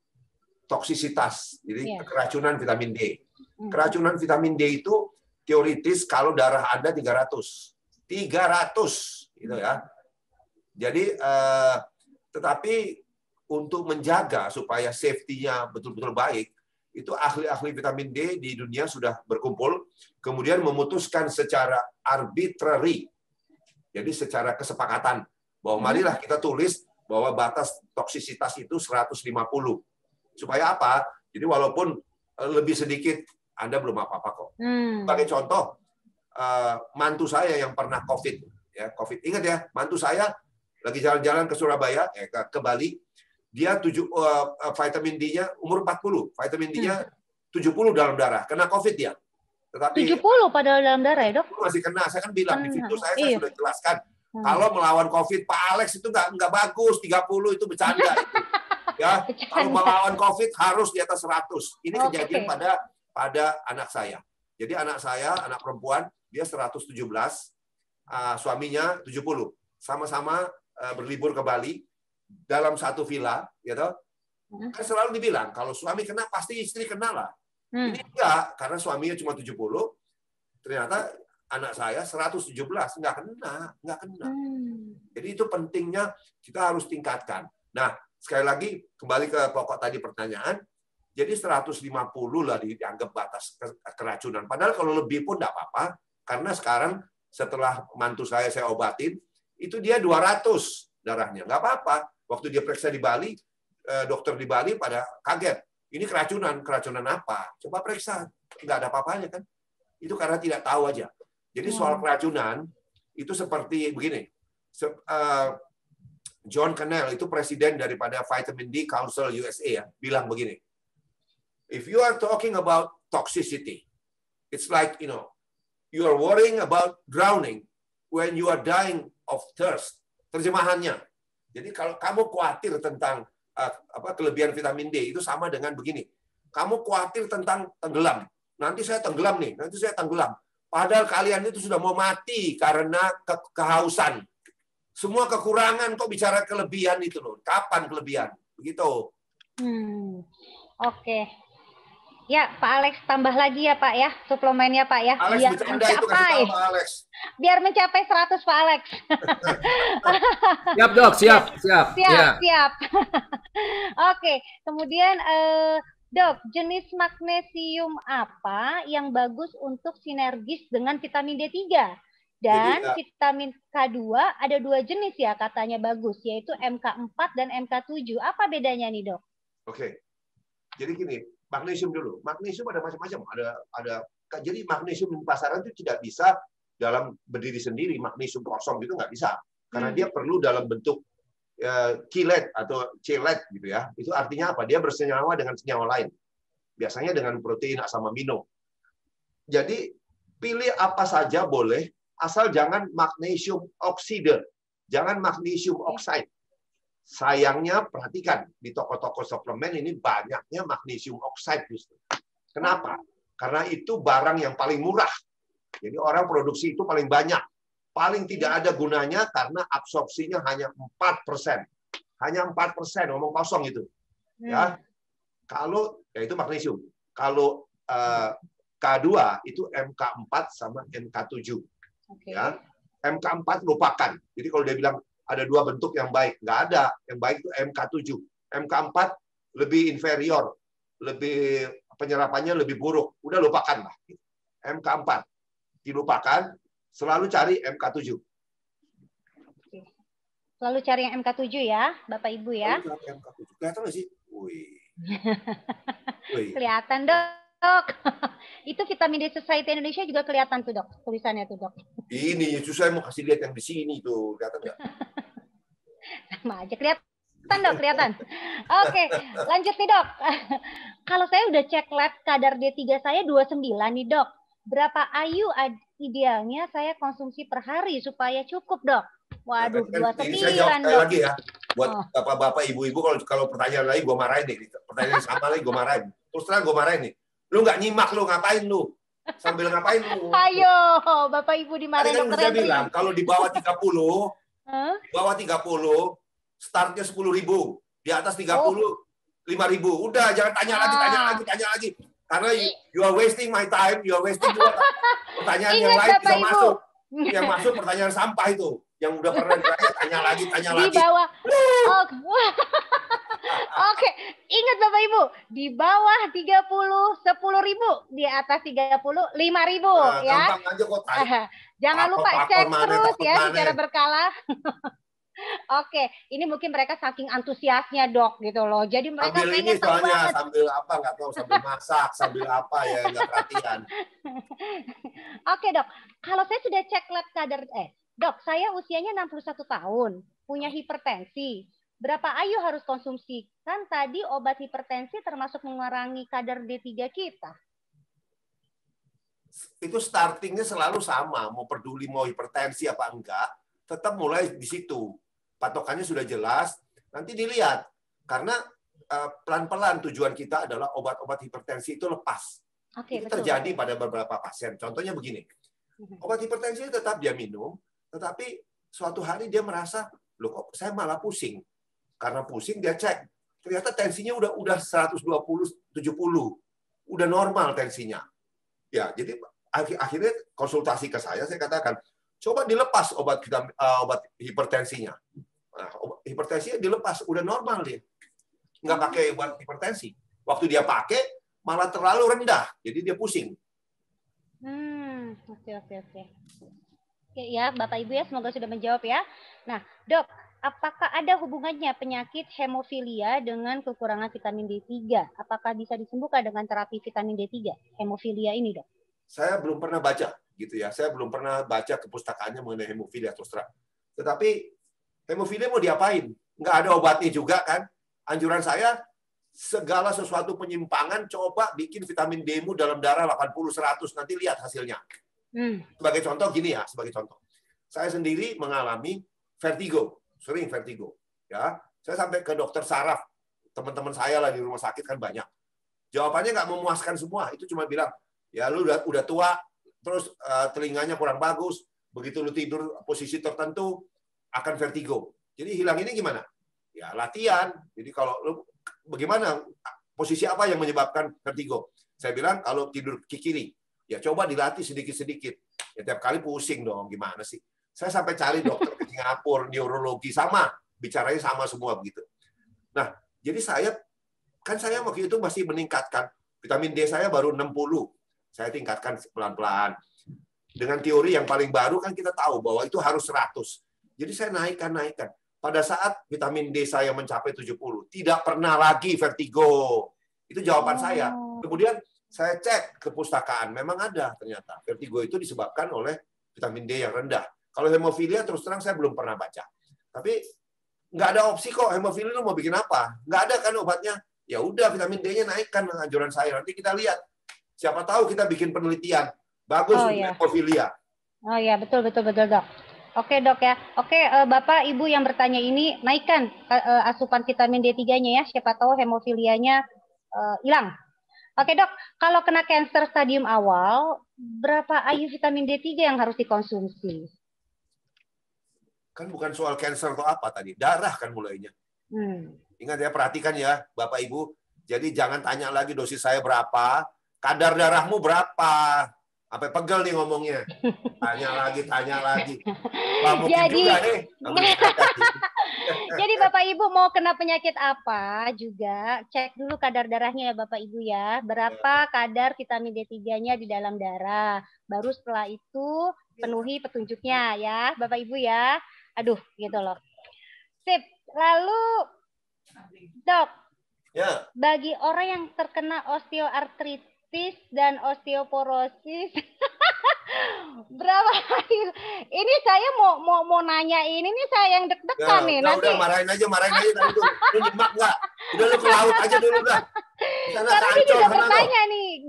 Speaker 3: toksisitas, jadi keracunan vitamin D. Keracunan vitamin D itu teoritis kalau darah Anda 300 gitu ya. Jadi tetapi untuk menjaga supaya safety-nya betul-betul baik, itu ahli-ahli vitamin D di dunia sudah berkumpul, kemudian memutuskan secara arbitrary, jadi secara kesepakatan, bahwa marilah kita tulis bahwa batas toksisitas itu 150. Supaya apa? Jadi walaupun lebih sedikit, Anda belum apa-apa kok. Sebagai contoh, mantu saya yang pernah COVID, ya COVID. Ingat ya, mantu saya lagi jalan-jalan ke Surabaya, ke Bali, dia vitamin D-nya umur 40, vitamin D-nya 70 dalam darah, kena COVID dia. Tetapi
Speaker 2: 70 padahal dalam darah ya Dok?
Speaker 3: Masih kena, saya kan bilang di video saya sudah jelaskan. Kalau melawan COVID, Pak Alex itu nggak bagus, 30 itu bercanda. Itu. Ya, kalau melawan COVID harus di atas 100. Ini kejadian pada anak saya. Jadi anak saya, anak perempuan, dia 117, suaminya 70. Sama-sama berlibur ke Bali dalam satu villa, gitu. Kan selalu dibilang kalau suami kena pasti istri kena lah. Ini enggak, karena suaminya cuma 70. Ternyata anak saya 117 nggak kena. Jadi itu pentingnya kita harus tingkatkan. Nah, sekali lagi kembali ke pokok tadi pertanyaan. Jadi 150 lah dianggap batas keracunan. Padahal kalau lebih pun nggak apa-apa, karena sekarang setelah mantu saya obatin, itu dia 200 darahnya. Nggak apa-apa. Waktu dia periksa di Bali, dokter di Bali pada kaget. Ini keracunan apa? Coba periksa, nggak ada apa-apanya kan? Itu karena tidak tahu aja. Jadi soal keracunan itu seperti begini. John Cannell itu presiden daripada Vitamin D Council USA ya, bilang begini. If you are talking about toxicity, it's like, you are worrying about drowning when you are dying of thirst. Terjemahannya. Jadi kalau kamu khawatir tentang kelebihan vitamin D, itu sama dengan begini. Kamu khawatir tentang tenggelam. Nanti saya tenggelam nih, nanti saya tenggelam. Padahal kalian itu sudah mau mati karena kehausan. Semua kekurangan kok bicara kelebihan itu loh. Kapan kelebihan? Begitu.
Speaker 2: Oke. Ya, Pak Alex tambah lagi ya Pak ya, suplemennya Pak ya.
Speaker 3: Alex
Speaker 2: biar
Speaker 3: bercanda itu kasih tahu Pak Alex.
Speaker 2: Biar mencapai 100 Pak Alex.
Speaker 6: Siap Dok, siap.
Speaker 2: Siap. Oke, kemudian Dok, jenis magnesium apa yang bagus untuk sinergis dengan vitamin D3? Dan jadi, vitamin K2 ada 2 jenis ya katanya bagus, yaitu MK4 dan MK7. Apa bedanya nih Dok?
Speaker 3: Oke, jadi gini, magnesium dulu. Magnesium ada macam-macam. Jadi magnesium di pasaran itu tidak bisa dalam berdiri sendiri, magnesium kosong itu nggak bisa. Karena dia perlu dalam bentuk kilet atau chelat gitu ya. Itu artinya apa? Dia bersenyawa dengan senyawa lain. Biasanya dengan protein asam amino. Jadi pilih apa saja boleh, asal jangan magnesium oksida, jangan magnesium oxide. Sayangnya perhatikan di toko-toko suplemen ini banyaknya magnesium oxide justru. Kenapa? Karena itu barang yang paling murah. Jadi orang produksi itu paling banyak. Paling tidak ada gunanya karena absorpsinya hanya 4%. Hanya 4%, ngomong kosong itu. Ya. Kalau ya itu magnesium. Kalau K2 itu MK4 sama MK7. Ya. MK4 lupakan. Jadi kalau dia bilang ada dua bentuk yang baik, nggak ada. Yang baik itu MK7. MK4 lebih inferior, lebih penyerapannya lebih buruk. Udah lupakan lah. MK4 dilupakan, selalu cari MK7.
Speaker 2: Selalu cari yang MK7 ya, Bapak Ibu ya.
Speaker 3: MK7. Kelihatan nggak sih? Wih.
Speaker 2: Kelihatan, Dok. Itu Vitamin D Society Indonesia juga kelihatan tuh, Dok. Tulisannya tuh, Dok.
Speaker 3: Ini justru saya mau kasih lihat yang di sini tuh. Kelihatan nggak?
Speaker 2: Sama aja kelihatan. Dok, kelihatan. Oke, lanjut nih, Dok. Kalau saya udah cek lab kadar D3 saya 29 nih, Dok. Berapa IU idealnya saya konsumsi per hari supaya cukup, Dok? Waduh, 29,
Speaker 3: ini saya jawab
Speaker 2: Dok.
Speaker 3: lagi ya. Buat bapak-bapak, ibu-ibu, kalau pertanyaan lagi gue marahin nih. Pertanyaan sama lagi gue marahin. Terus terang gue marahin nih. Lu nggak nyimak, lu ngapain lu? Sambil ngapain lu?
Speaker 2: Ayo, Bapak Ibu dimarahin Dokter
Speaker 3: Saya
Speaker 2: Henry.
Speaker 3: bilang, kalau di bawah 30, di bawah 30, startnya 10.000. Di atas 30, 5.000. Udah, jangan tanya lagi. Karena you are wasting my time, you are wasting your pertanyaan yang lain bisa masuk. Yang masuk pertanyaan sampah itu. Yang udah pernah ditanya, tanya lagi.
Speaker 2: Di bawah. Oke, ingat Bapak Ibu, di bawah 30, 10.000, di atas 30, 5.000 ya.
Speaker 3: Gampang aja kok tanya.
Speaker 2: Jangan lupa cek terus ya secara berkala. Oke, ini mungkin mereka saking antusiasnya, Dok, gitu loh. Jadi mereka
Speaker 3: sambil
Speaker 2: pengen
Speaker 3: ini
Speaker 2: tahu
Speaker 3: soalnya
Speaker 2: banget.
Speaker 3: sambil apa nggak tahu, sambil masak, sambil apa ya nggak perhatian.
Speaker 2: Oke, Dok. Kalau saya sudah cek lab kadar Dok, saya usianya 61 tahun, punya hipertensi. Berapa IU harus konsumsi? Kan tadi obat hipertensi termasuk mengurangi kadar D3 kita.
Speaker 3: Itu startingnya selalu sama, mau peduli mau hipertensi apa enggak, tetap mulai di situ. Patokannya sudah jelas, nanti dilihat. Karena pelan-pelan tujuan kita adalah obat-obat hipertensi itu lepas. Itu terjadi pada beberapa pasien. Contohnya begini, obat hipertensi tetap dia minum, tetapi suatu hari dia merasa, loh kok saya malah pusing. Karena pusing dia cek, ternyata tensinya udah 120, 70. Udah normal tensinya. Ya, jadi akhirnya konsultasi ke saya katakan, coba dilepas obat hipertensinya. Nah, hipertensinya dilepas, udah normal dia. Nggak pakai obat hipertensi. Waktu dia pakai, malah terlalu rendah, jadi dia pusing.
Speaker 2: Oke. Oke ya, Bapak Ibu ya, semoga sudah menjawab ya. Nah, Dok, apakah ada hubungannya penyakit hemofilia dengan kekurangan vitamin D3? Apakah bisa disembuhkan dengan terapi vitamin D3? Hemofilia ini, Dok?
Speaker 3: Saya belum pernah baca, gitu ya. Saya belum pernah baca kepustakaannya mengenai hemofilia terus terang. Tetapi hemofilia mau diapain? Nggak ada obatnya juga kan? Anjuran saya, segala sesuatu penyimpangan, coba bikin vitamin D-mu dalam darah 80-100, nanti lihat hasilnya. Sebagai contoh gini ya, sebagai contoh. Saya sendiri mengalami vertigo, sering vertigo. Ya, saya sampai ke dokter saraf, teman-teman saya lah di rumah sakit kan banyak. Jawabannya nggak memuaskan semua, itu cuma bilang, ya lu udah tua, terus telinganya kurang bagus, begitu lu tidur posisi tertentu akan vertigo. Jadi hilang ini gimana? Ya latihan. Jadi kalau lu bagaimana posisi apa yang menyebabkan vertigo? Saya bilang kalau tidur ke kiri, ya coba dilatih sedikit-sedikit. Ya tiap kali pusing dong, gimana sih? Saya sampai cari dokter ke Singapura, neurologi, sama. Bicaranya sama semua begitu. Nah, jadi saya waktu itu masih meningkatkan. Vitamin D saya baru 60. Saya tingkatkan pelan-pelan. Dengan teori yang paling baru kan kita tahu bahwa itu harus 100. Jadi saya naikkan. Pada saat vitamin D saya mencapai 70, tidak pernah lagi vertigo. Itu jawaban saya. Kemudian saya cek ke pustakaan, memang ada ternyata. Vertigo itu disebabkan oleh vitamin D yang rendah. Kalau hemofilia terus terang saya belum pernah baca. Tapi nggak ada opsi kok, hemofilia lu mau bikin apa? Nggak ada kan obatnya. Ya udah vitamin D-nya naikkan anjuran saya. Nanti kita lihat. Siapa tahu kita bikin penelitian. Bagus untuk hemofilia.
Speaker 2: Oh ya, betul Dok. Oke Dok ya. Oke Bapak Ibu yang bertanya ini, naikkan asupan vitamin D3-nya ya. Siapa tahu hemofilianya hilang. Oke dok, kalau kena kanker stadium awal, berapa IU vitamin D3 yang harus dikonsumsi?
Speaker 3: Kan bukan soal cancer atau apa tadi, darah kan mulainya. Ingat ya, perhatikan ya Bapak Ibu. Jadi jangan tanya lagi dosis saya berapa, kadar darahmu berapa. Sampai pegel nih ngomongnya. Tanya lagi. Wah, mungkin
Speaker 2: Jadi,
Speaker 3: juga nih.
Speaker 2: jadi Bapak Ibu mau kena penyakit apa juga, cek dulu kadar darahnya ya Bapak Ibu ya. Berapa kadar vitamin D3-nya di dalam darah. Baru setelah itu penuhi petunjuknya ya Bapak Ibu ya. Aduh, gitu loh. Sip. Lalu, Dok,
Speaker 3: Ya.
Speaker 2: bagi orang yang terkena osteoartritis dan osteoporosis, berapa IU? Ini saya mau nanya ini nih, saya yang deg-degan nih. Nanti
Speaker 3: Udah marahin aja tadi tuh. Lu nyimak nggak? Udah lu ke laut aja dulu dah.
Speaker 2: Karena dia juga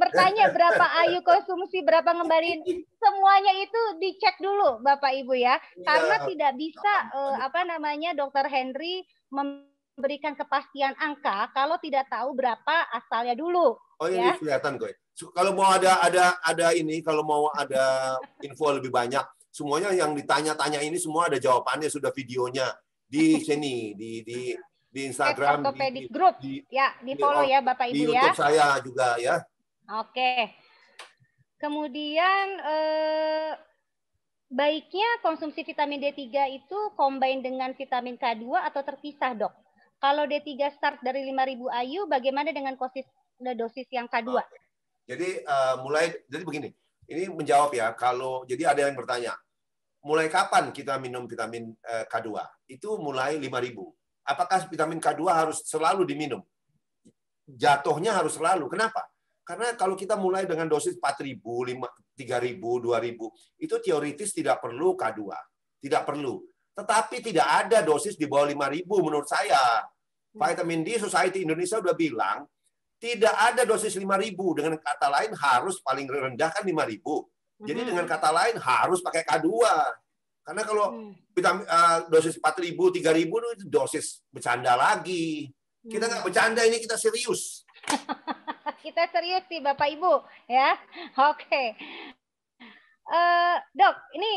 Speaker 2: bertanya berapa IU konsumsi, berapa ngembaliin, semuanya itu dicek dulu Bapak Ibu ya. Karena tidak bisa Dokter Henry memberikan kepastian angka kalau tidak tahu berapa asalnya dulu.
Speaker 3: Oh ini
Speaker 2: ya.
Speaker 3: kelihatan kok. Kalau mau ada ini, kalau mau ada info lebih banyak, semuanya yang ditanya-tanya ini semua ada jawabannya, sudah videonya di sini di Instagram,
Speaker 2: Orthopedic Group. Ya, di follow ya Bapak Ibu ya.
Speaker 3: Di YouTube saya juga ya.
Speaker 2: Oke. Kemudian baiknya konsumsi vitamin D3 itu combine dengan vitamin K2 atau terpisah, Dok? Kalau D3 start dari 5.000 IU, bagaimana dengan dosis yang K2?
Speaker 3: Jadi jadi begini. Ini menjawab ya, jadi ada yang bertanya, mulai kapan kita minum vitamin K2? Itu mulai 5.000. Apakah vitamin K2 harus selalu diminum? Jatuhnya harus selalu. Kenapa? Karena kalau kita mulai dengan dosis 4.000, 3.000, 2.000, itu teoritis tidak perlu K2. Tidak perlu. Tetapi tidak ada dosis di bawah 5.000 menurut saya. Vitamin D Society Indonesia udah bilang, tidak ada dosis 5.000. Dengan kata lain harus paling rendah kan 5.000. Jadi dengan kata lain harus pakai K2. Karena kalau dosis 4.000, 3.000 itu dosis bercanda lagi. Kita nggak bercanda, ini kita serius.
Speaker 2: Kita serius sih Bapak Ibu ya. Oke. Dok, ini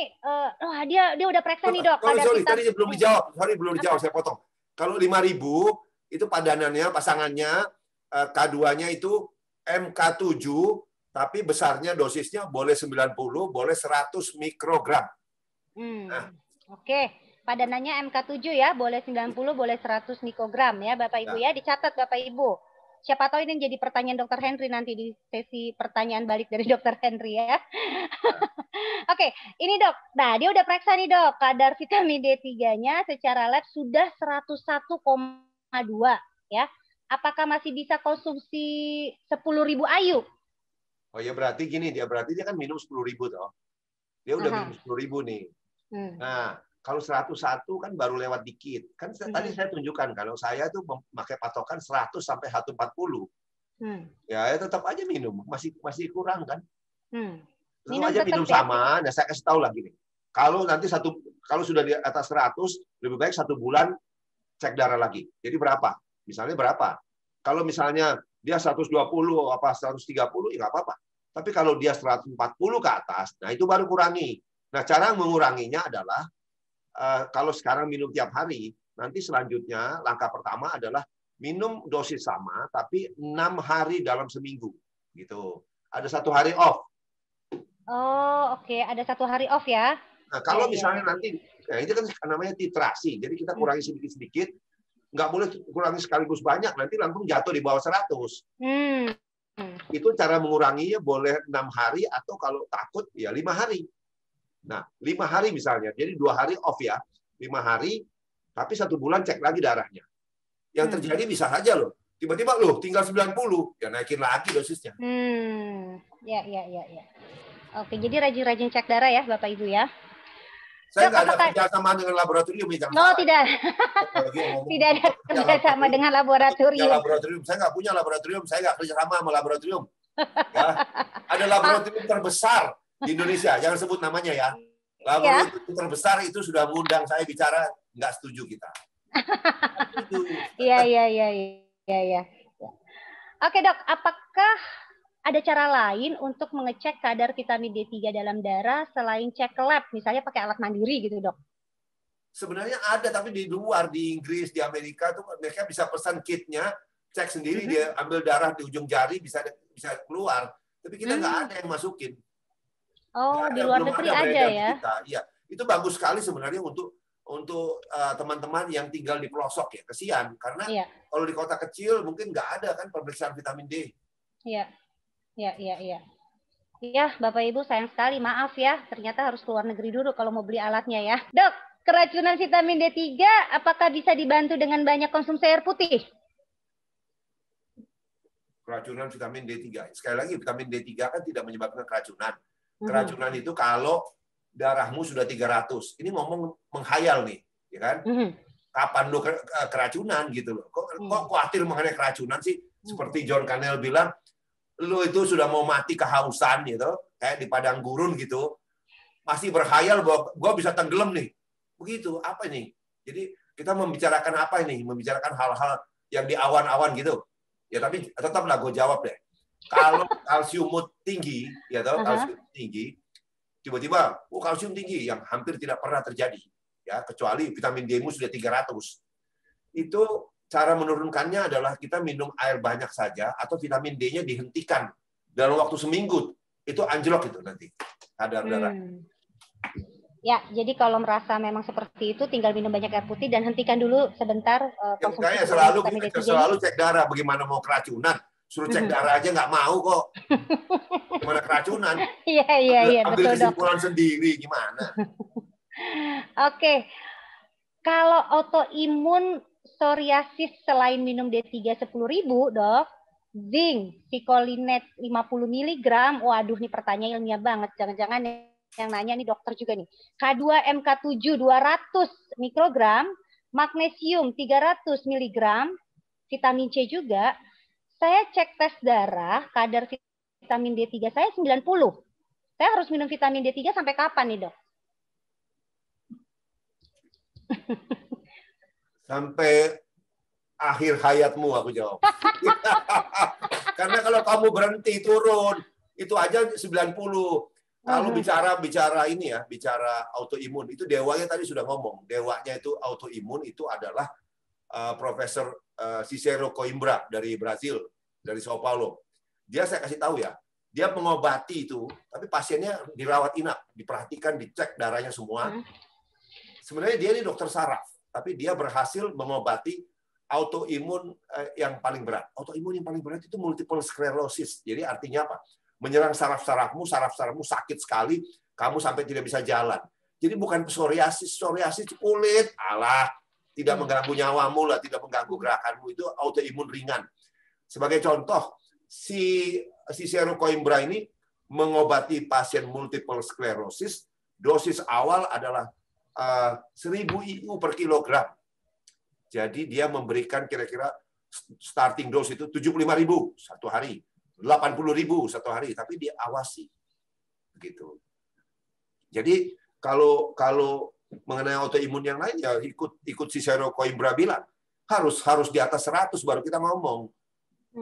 Speaker 2: dia udah periksa nih Dok.
Speaker 3: Tadi belum dijawab. Belum dijawab, saya potong. Kalau 5.000 itu padanannya, pasangannya K2-nya itu MK7, tapi besarnya dosisnya boleh 90, boleh 100 mikrogram.
Speaker 2: Oke, padanannya MK7 ya, boleh 90, boleh 100 mikrogram ya Bapak Ibu ya, dicatat Bapak Ibu. Siapa tahu ini jadi pertanyaan Dokter Henry nanti di sesi pertanyaan balik dari Dokter Henry ya. Oke, ini Dok. Nah, dia udah periksa nih Dok, kadar vitamin D3-nya secara lab sudah 101,2 ya. Apakah masih bisa konsumsi 10.000 IU?
Speaker 3: Oh ya berarti gini, dia kan minum 10.000 toh. Dia udah minum 10.000 nih. Nah, kalau 101 kan baru lewat dikit. Kan tadi saya tunjukkan kalau saya tuh memakai patokan 100 sampai 140. Ya tetap aja minum, masih kurang kan? Terus aja minum sama. Nah, saya kasih tahu lagi nih. Kalau sudah di atas 100, lebih baik 1 bulan cek darah lagi. Jadi berapa? Misalnya berapa? Kalau misalnya dia 120 apa 130 ya nggak apa-apa. Tapi kalau dia 140 ke atas, nah itu baru kurangi. Nah, cara menguranginya adalah kalau sekarang minum tiap hari, nanti selanjutnya langkah pertama adalah minum dosis sama tapi 6 hari dalam seminggu. Gitu. Ada 1 hari off.
Speaker 2: Oh, oke. Ada 1 hari off ya.
Speaker 3: Nah, kalau misalnya nanti, itu kan namanya titrasi. Jadi kita kurangi sedikit-sedikit. Nggak boleh kurangi sekaligus banyak. Nanti langsung jatuh di bawah 100. Itu cara menguranginya boleh 6 hari atau kalau takut ya 5 hari. Nah, 5 hari misalnya. Jadi 2 hari off ya. 5 hari, tapi 1 bulan cek lagi darahnya. Yang terjadi bisa saja loh. Tiba-tiba loh tinggal 90. Ya naikin lagi dosisnya.
Speaker 2: Ya. Oke, jadi rajin-rajin cek darah ya Bapak Ibu ya.
Speaker 3: Saya nggak ada kerjasama dengan laboratorium.
Speaker 2: Oh, tidak. Tidak ada kerjasama dengan laboratorium.
Speaker 3: Saya nggak punya laboratorium. Saya nggak kerjasama sama laboratorium. Ya. Ada laboratorium terbesar di Indonesia. Jangan sebut namanya ya. Laboratorium terbesar itu sudah mengundang saya bicara. Nggak setuju kita.
Speaker 2: Iya. Oke dok, apakah ada cara lain untuk mengecek kadar vitamin D3 dalam darah selain cek lab, misalnya pakai alat mandiri gitu dok?
Speaker 3: Sebenarnya ada, tapi di luar, di Inggris, di Amerika tuh mereka bisa pesan kitnya, cek sendiri, dia ambil darah di ujung jari bisa keluar. Tapi kita nggak ada yang masukin.
Speaker 2: Oh, di luar negeri ada ya?
Speaker 3: Iya, itu bagus sekali sebenarnya untuk teman-teman yang tinggal di pelosok ya. Kesian karena kalau di kota kecil mungkin nggak ada kan pemeriksaan vitamin D.
Speaker 2: Iya, iya. Iya, Bapak Ibu sayang sekali, maaf ya, ternyata harus keluar negeri dulu kalau mau beli alatnya ya. Dok, keracunan vitamin D3 apakah bisa dibantu dengan banyak konsumsi air putih?
Speaker 3: Keracunan vitamin D3. Sekali lagi, vitamin D3 kan tidak menyebabkan keracunan. Keracunan itu kalau darahmu sudah 300. Ini ngomong menghayal nih, ya kan? Kapan lu keracunan gitu loh. Kok khawatir mengenai keracunan sih? Seperti John Cannell bilang, lu itu sudah mau mati kehausan gitu, kayak di padang gurun gitu. Masih berhayal bahwa gua bisa tenggelam nih. Begitu, apa ini? Jadi kita membicarakan apa ini? Membicarakan hal-hal yang di awan-awan gitu. Ya tapi tetaplah gue jawab deh. Kalau kalsiummu tinggi, ya toh, kalsium tinggi, tiba-tiba, kalsium tinggi yang hampir tidak pernah terjadi, ya kecuali vitamin D-mu sudah 300. Itu cara menurunkannya adalah kita minum air banyak saja atau vitamin D-nya dihentikan dalam waktu seminggu. Itu anjlok itu nanti kadar darah.
Speaker 2: Ya, jadi kalau merasa memang seperti itu, tinggal minum banyak air putih dan hentikan dulu sebentar konsumsi.
Speaker 3: Makanya selalu cek darah. Bagaimana mau keracunan? Suruh cek darah aja nggak mau kok. Gimana keracunan?
Speaker 2: Iya,
Speaker 3: ambil
Speaker 2: betul dok.
Speaker 3: kesimpulan sendiri gimana?
Speaker 2: Oke, kalau autoimun psoriasis selain minum D3 10.000 dok, zinc, Picolinate 50 mg, waduh nih pertanyaan ilmiah banget, jangan-jangan yang nanya nih dokter juga nih. K2MK7 200 mikrogram, magnesium 300 mg, vitamin C juga. Saya cek tes darah, kadar vitamin D3 saya 90. Saya harus minum vitamin D3 sampai kapan nih, Dok?
Speaker 3: Sampai akhir hayatmu, aku jawab. Karena kalau kamu berhenti turun, itu aja 90. Kalau bicara ini ya, bicara autoimun, itu dewanya tadi sudah ngomong. Dewanya itu autoimun itu adalah Profesor Cicero Coimbra dari Brazil, dari Sao Paulo. Dia saya kasih tahu ya, dia mengobati itu, tapi pasiennya dirawat inap, diperhatikan, dicek darahnya semua. Sebenarnya dia ini dokter saraf, tapi dia berhasil mengobati autoimun yang paling berat. Autoimun yang paling berat itu multiple sclerosis. Jadi artinya apa? Menyerang saraf-sarafmu sakit sekali, kamu sampai tidak bisa jalan. Jadi bukan psoriasis kulit, tidak mengganggu nyawamu lah, tidak mengganggu gerakanmu, itu autoimun ringan. Sebagai contoh, si Cicero Coimbra ini mengobati pasien multiple sclerosis, dosis awal adalah 1000 IU per kilogram. Jadi dia memberikan kira-kira starting dose itu 75.000 satu hari, 80.000 satu hari, tapi dia awasi. Begitu. Jadi kalau mengenai autoimun yang lain ya ikut Cicero Coimbra bilang harus di atas 100 baru kita ngomong.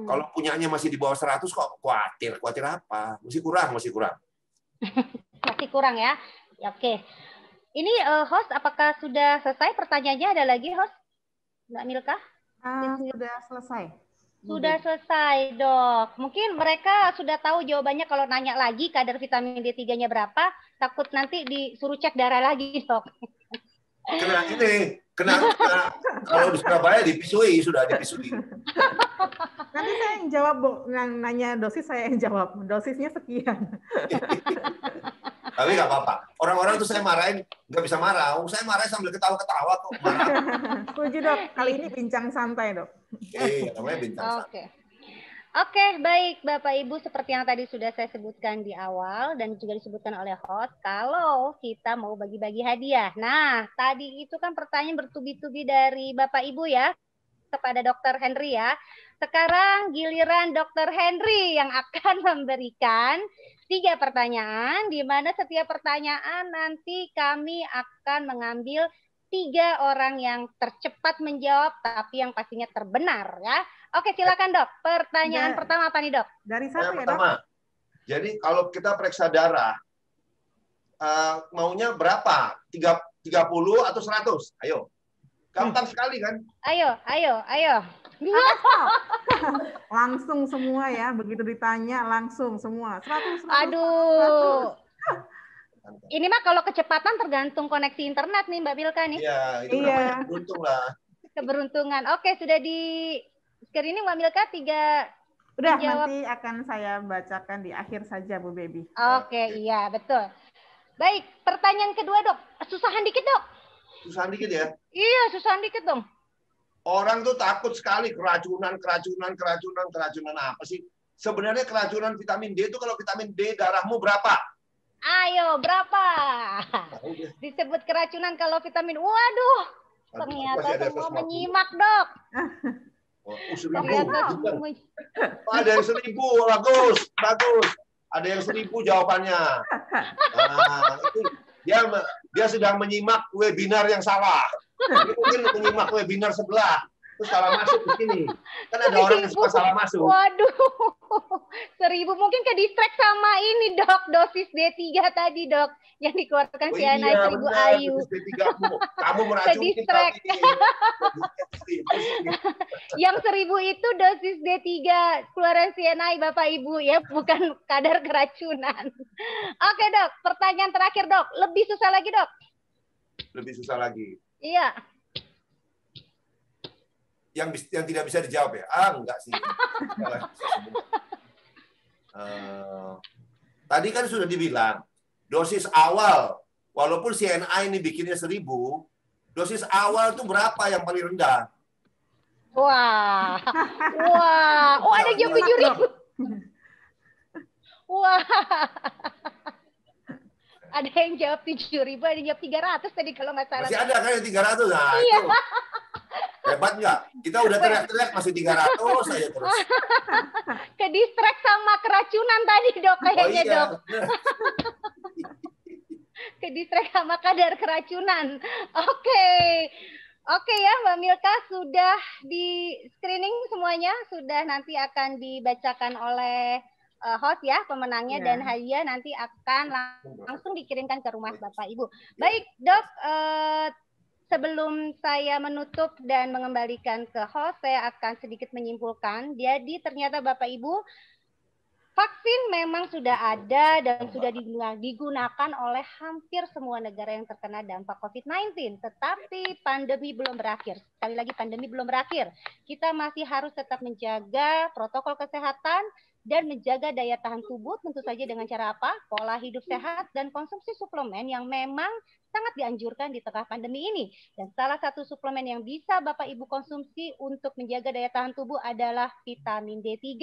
Speaker 3: Kalau punyanya masih di bawah 100 kok khawatir apa? Masih kurang. Masih
Speaker 2: kurang ya. Oke. Ini host apakah sudah selesai pertanyaannya? Ada lagi host? Mbak Milka?
Speaker 1: Sudah selesai.
Speaker 2: Sudah selesai, Dok. Mungkin mereka sudah tahu jawabannya kalau nanya lagi kadar vitamin D3-nya berapa, takut nanti disuruh cek darah lagi, Dok.
Speaker 3: Kena kalau di Surabaya dipisui.
Speaker 1: Nanti saya yang jawab, Bu. Yang nanya dosis saya yang jawab. Dosisnya sekian.
Speaker 3: Tapi nggak apa-apa. Orang-orang tuh saya marahin, nggak bisa marah. Saya marah sambil ketawa-ketawa kok.
Speaker 1: Setuju, Dok. Kali ini bincang santai, Dok.
Speaker 3: Iya, namanya bincang santai.
Speaker 2: Oke, baik Bapak Ibu, seperti yang tadi sudah saya sebutkan di awal dan juga disebutkan oleh host, kalau kita mau bagi-bagi hadiah. Nah, tadi itu kan pertanyaan bertubi-tubi dari Bapak Ibu ya, kepada Dr. Henry ya. Sekarang giliran Dr. Henry yang akan memberikan 3 pertanyaan, di mana setiap pertanyaan nanti kami akan mengambil 3 orang yang tercepat menjawab, tapi yang pastinya terbenar ya. Oke, silakan dok. Pertanyaan pertama apa nih dok?
Speaker 1: Dari satu ya dok?
Speaker 3: Pertama, jadi kalau kita periksa darah, maunya berapa? 30 atau 100? Ayo. Gampang sekali kan?
Speaker 2: Ayo.
Speaker 1: Langsung semua ya, begitu ditanya langsung semua. 100, 100,
Speaker 2: Aduh. 100. Ini mah kalau kecepatan tergantung koneksi internet nih Mbak Bilka nih.
Speaker 3: Iya, itu namanya beruntung lah.
Speaker 2: Keberuntungan. Oke, sudah di screening Mbak Milka 3.
Speaker 1: Udah, nanti akan saya bacakan di akhir saja Bu Baby.
Speaker 2: Oke, iya betul. Baik, pertanyaan kedua dok. Susahan dikit dok.
Speaker 3: Susahan dikit ya?
Speaker 2: Iya, susahan dikit dong.
Speaker 3: Orang tuh takut sekali keracunan apa sih? Sebenarnya keracunan vitamin D itu kalau vitamin D darahmu berapa?
Speaker 2: Ayo, berapa? Disebut keracunan kalau vitamin. Waduh, ternyata semua menyimak dok.
Speaker 3: Ternyata semua. Ada yang 1000, bagus. Ada yang 1000 jawabannya. Nah, itu dia sedang menyimak webinar yang salah. Dia mungkin menyimak webinar sebelah. Terus salah masuk di sini. Kan ada orang yang suka salah masuk.
Speaker 2: Waduh, 1000 mungkin ke distract sama ini dok, dosis D3 tadi dok, yang dikeluarkan CNI 1000 IU.
Speaker 3: Kamu meracuni
Speaker 2: distract. Yang 1000 itu dosis D3 keluaran CNI Bapak Ibu ya, bukan kadar keracunan. Oke dok, pertanyaan terakhir dok, lebih susah lagi dok.
Speaker 3: Lebih susah lagi.
Speaker 2: Iya.
Speaker 3: Yang tidak bisa dijawab ya? Enggak sih. Tadi kan sudah dibilang, dosis awal, walaupun CNI ini bikinnya 1000, dosis awal itu berapa yang paling rendah?
Speaker 2: Wah. Oh ada jam 7.000. Wah. Ada yang jawab 7.000, ada yang jawab 300 tadi kalau nggak salah.
Speaker 3: Masih ada kan yang 300? Nah,
Speaker 2: iya.
Speaker 3: Itu. Hebat nggak? Kita udah teriak-teriak masih 300 saja terus.
Speaker 2: Ke distract sama keracunan tadi dok kayaknya dok. Ke distract sama kadar keracunan. Oke ya Mbak Milka, sudah di screening semuanya, sudah nanti akan dibacakan oleh host ya pemenangnya dan hadiah nanti akan langsung dikirimkan ke rumah Bapak Ibu. Baik dok, sebelum saya menutup dan mengembalikan ke host, saya akan sedikit menyimpulkan. Jadi ternyata Bapak Ibu, vaksin memang sudah ada dan sudah digunakan oleh hampir semua negara yang terkena dampak COVID-19. Tetapi pandemi belum berakhir. Sekali lagi pandemi belum berakhir. Kita masih harus tetap menjaga protokol kesehatan dan menjaga daya tahan tubuh, tentu saja dengan cara apa? Pola hidup sehat dan konsumsi suplemen yang memang sangat dianjurkan di tengah pandemi ini. Dan salah satu suplemen yang bisa Bapak Ibu konsumsi untuk menjaga daya tahan tubuh adalah vitamin D3.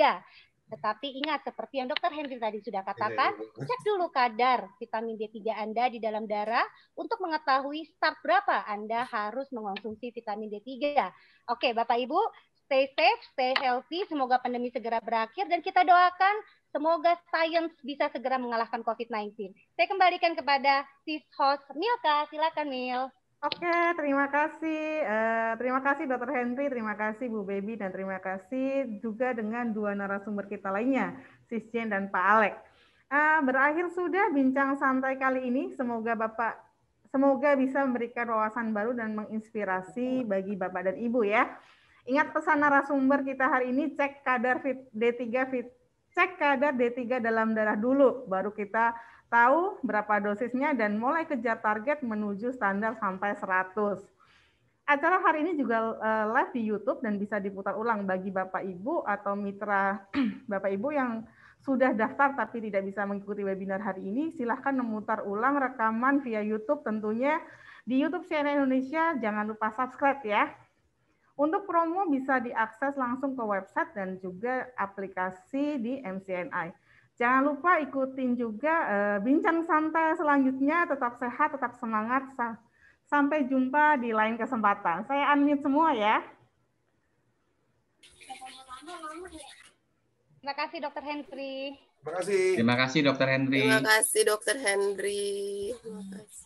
Speaker 2: Tetapi ingat, seperti yang Dr. Henry tadi sudah katakan, cek dulu kadar vitamin D3 Anda di dalam darah untuk mengetahui start berapa Anda harus mengonsumsi vitamin D3. Oke, Bapak Ibu, stay safe, stay healthy, semoga pandemi segera berakhir, dan kita doakan semoga sains bisa segera mengalahkan COVID-19. Saya kembalikan kepada sis host Milka, silakan Mil.
Speaker 1: Oke, terima kasih. Terima kasih Dr. Henry, terima kasih Bu Baby, dan terima kasih juga dengan dua narasumber kita lainnya, Sis Jen dan Pak Alek. Berakhir sudah bincang santai kali ini. Semoga bisa memberikan wawasan baru dan menginspirasi bagi Bapak dan Ibu ya. Ingat pesan narasumber kita hari ini, cek kadar D3 dalam darah dulu, baru kita tahu berapa dosisnya dan mulai kejar target menuju standar sampai 100. Acara hari ini juga live di YouTube dan bisa diputar ulang bagi Bapak Ibu atau mitra Bapak Ibu yang sudah daftar tapi tidak bisa mengikuti webinar hari ini. Silahkan memutar ulang rekaman via YouTube tentunya di YouTube CNN Indonesia. Jangan lupa subscribe ya. Untuk promo bisa diakses langsung ke website dan juga aplikasi di MCNI. Jangan lupa ikutin juga bincang santai selanjutnya. Tetap sehat, tetap semangat. Sampai jumpa di lain kesempatan. Saya unmute semua ya.
Speaker 2: Terima kasih Dr. Henry.
Speaker 3: Terima kasih.
Speaker 7: Terima kasih Dr. Henry.
Speaker 5: Terima kasih Dr. Henry. Terima kasih.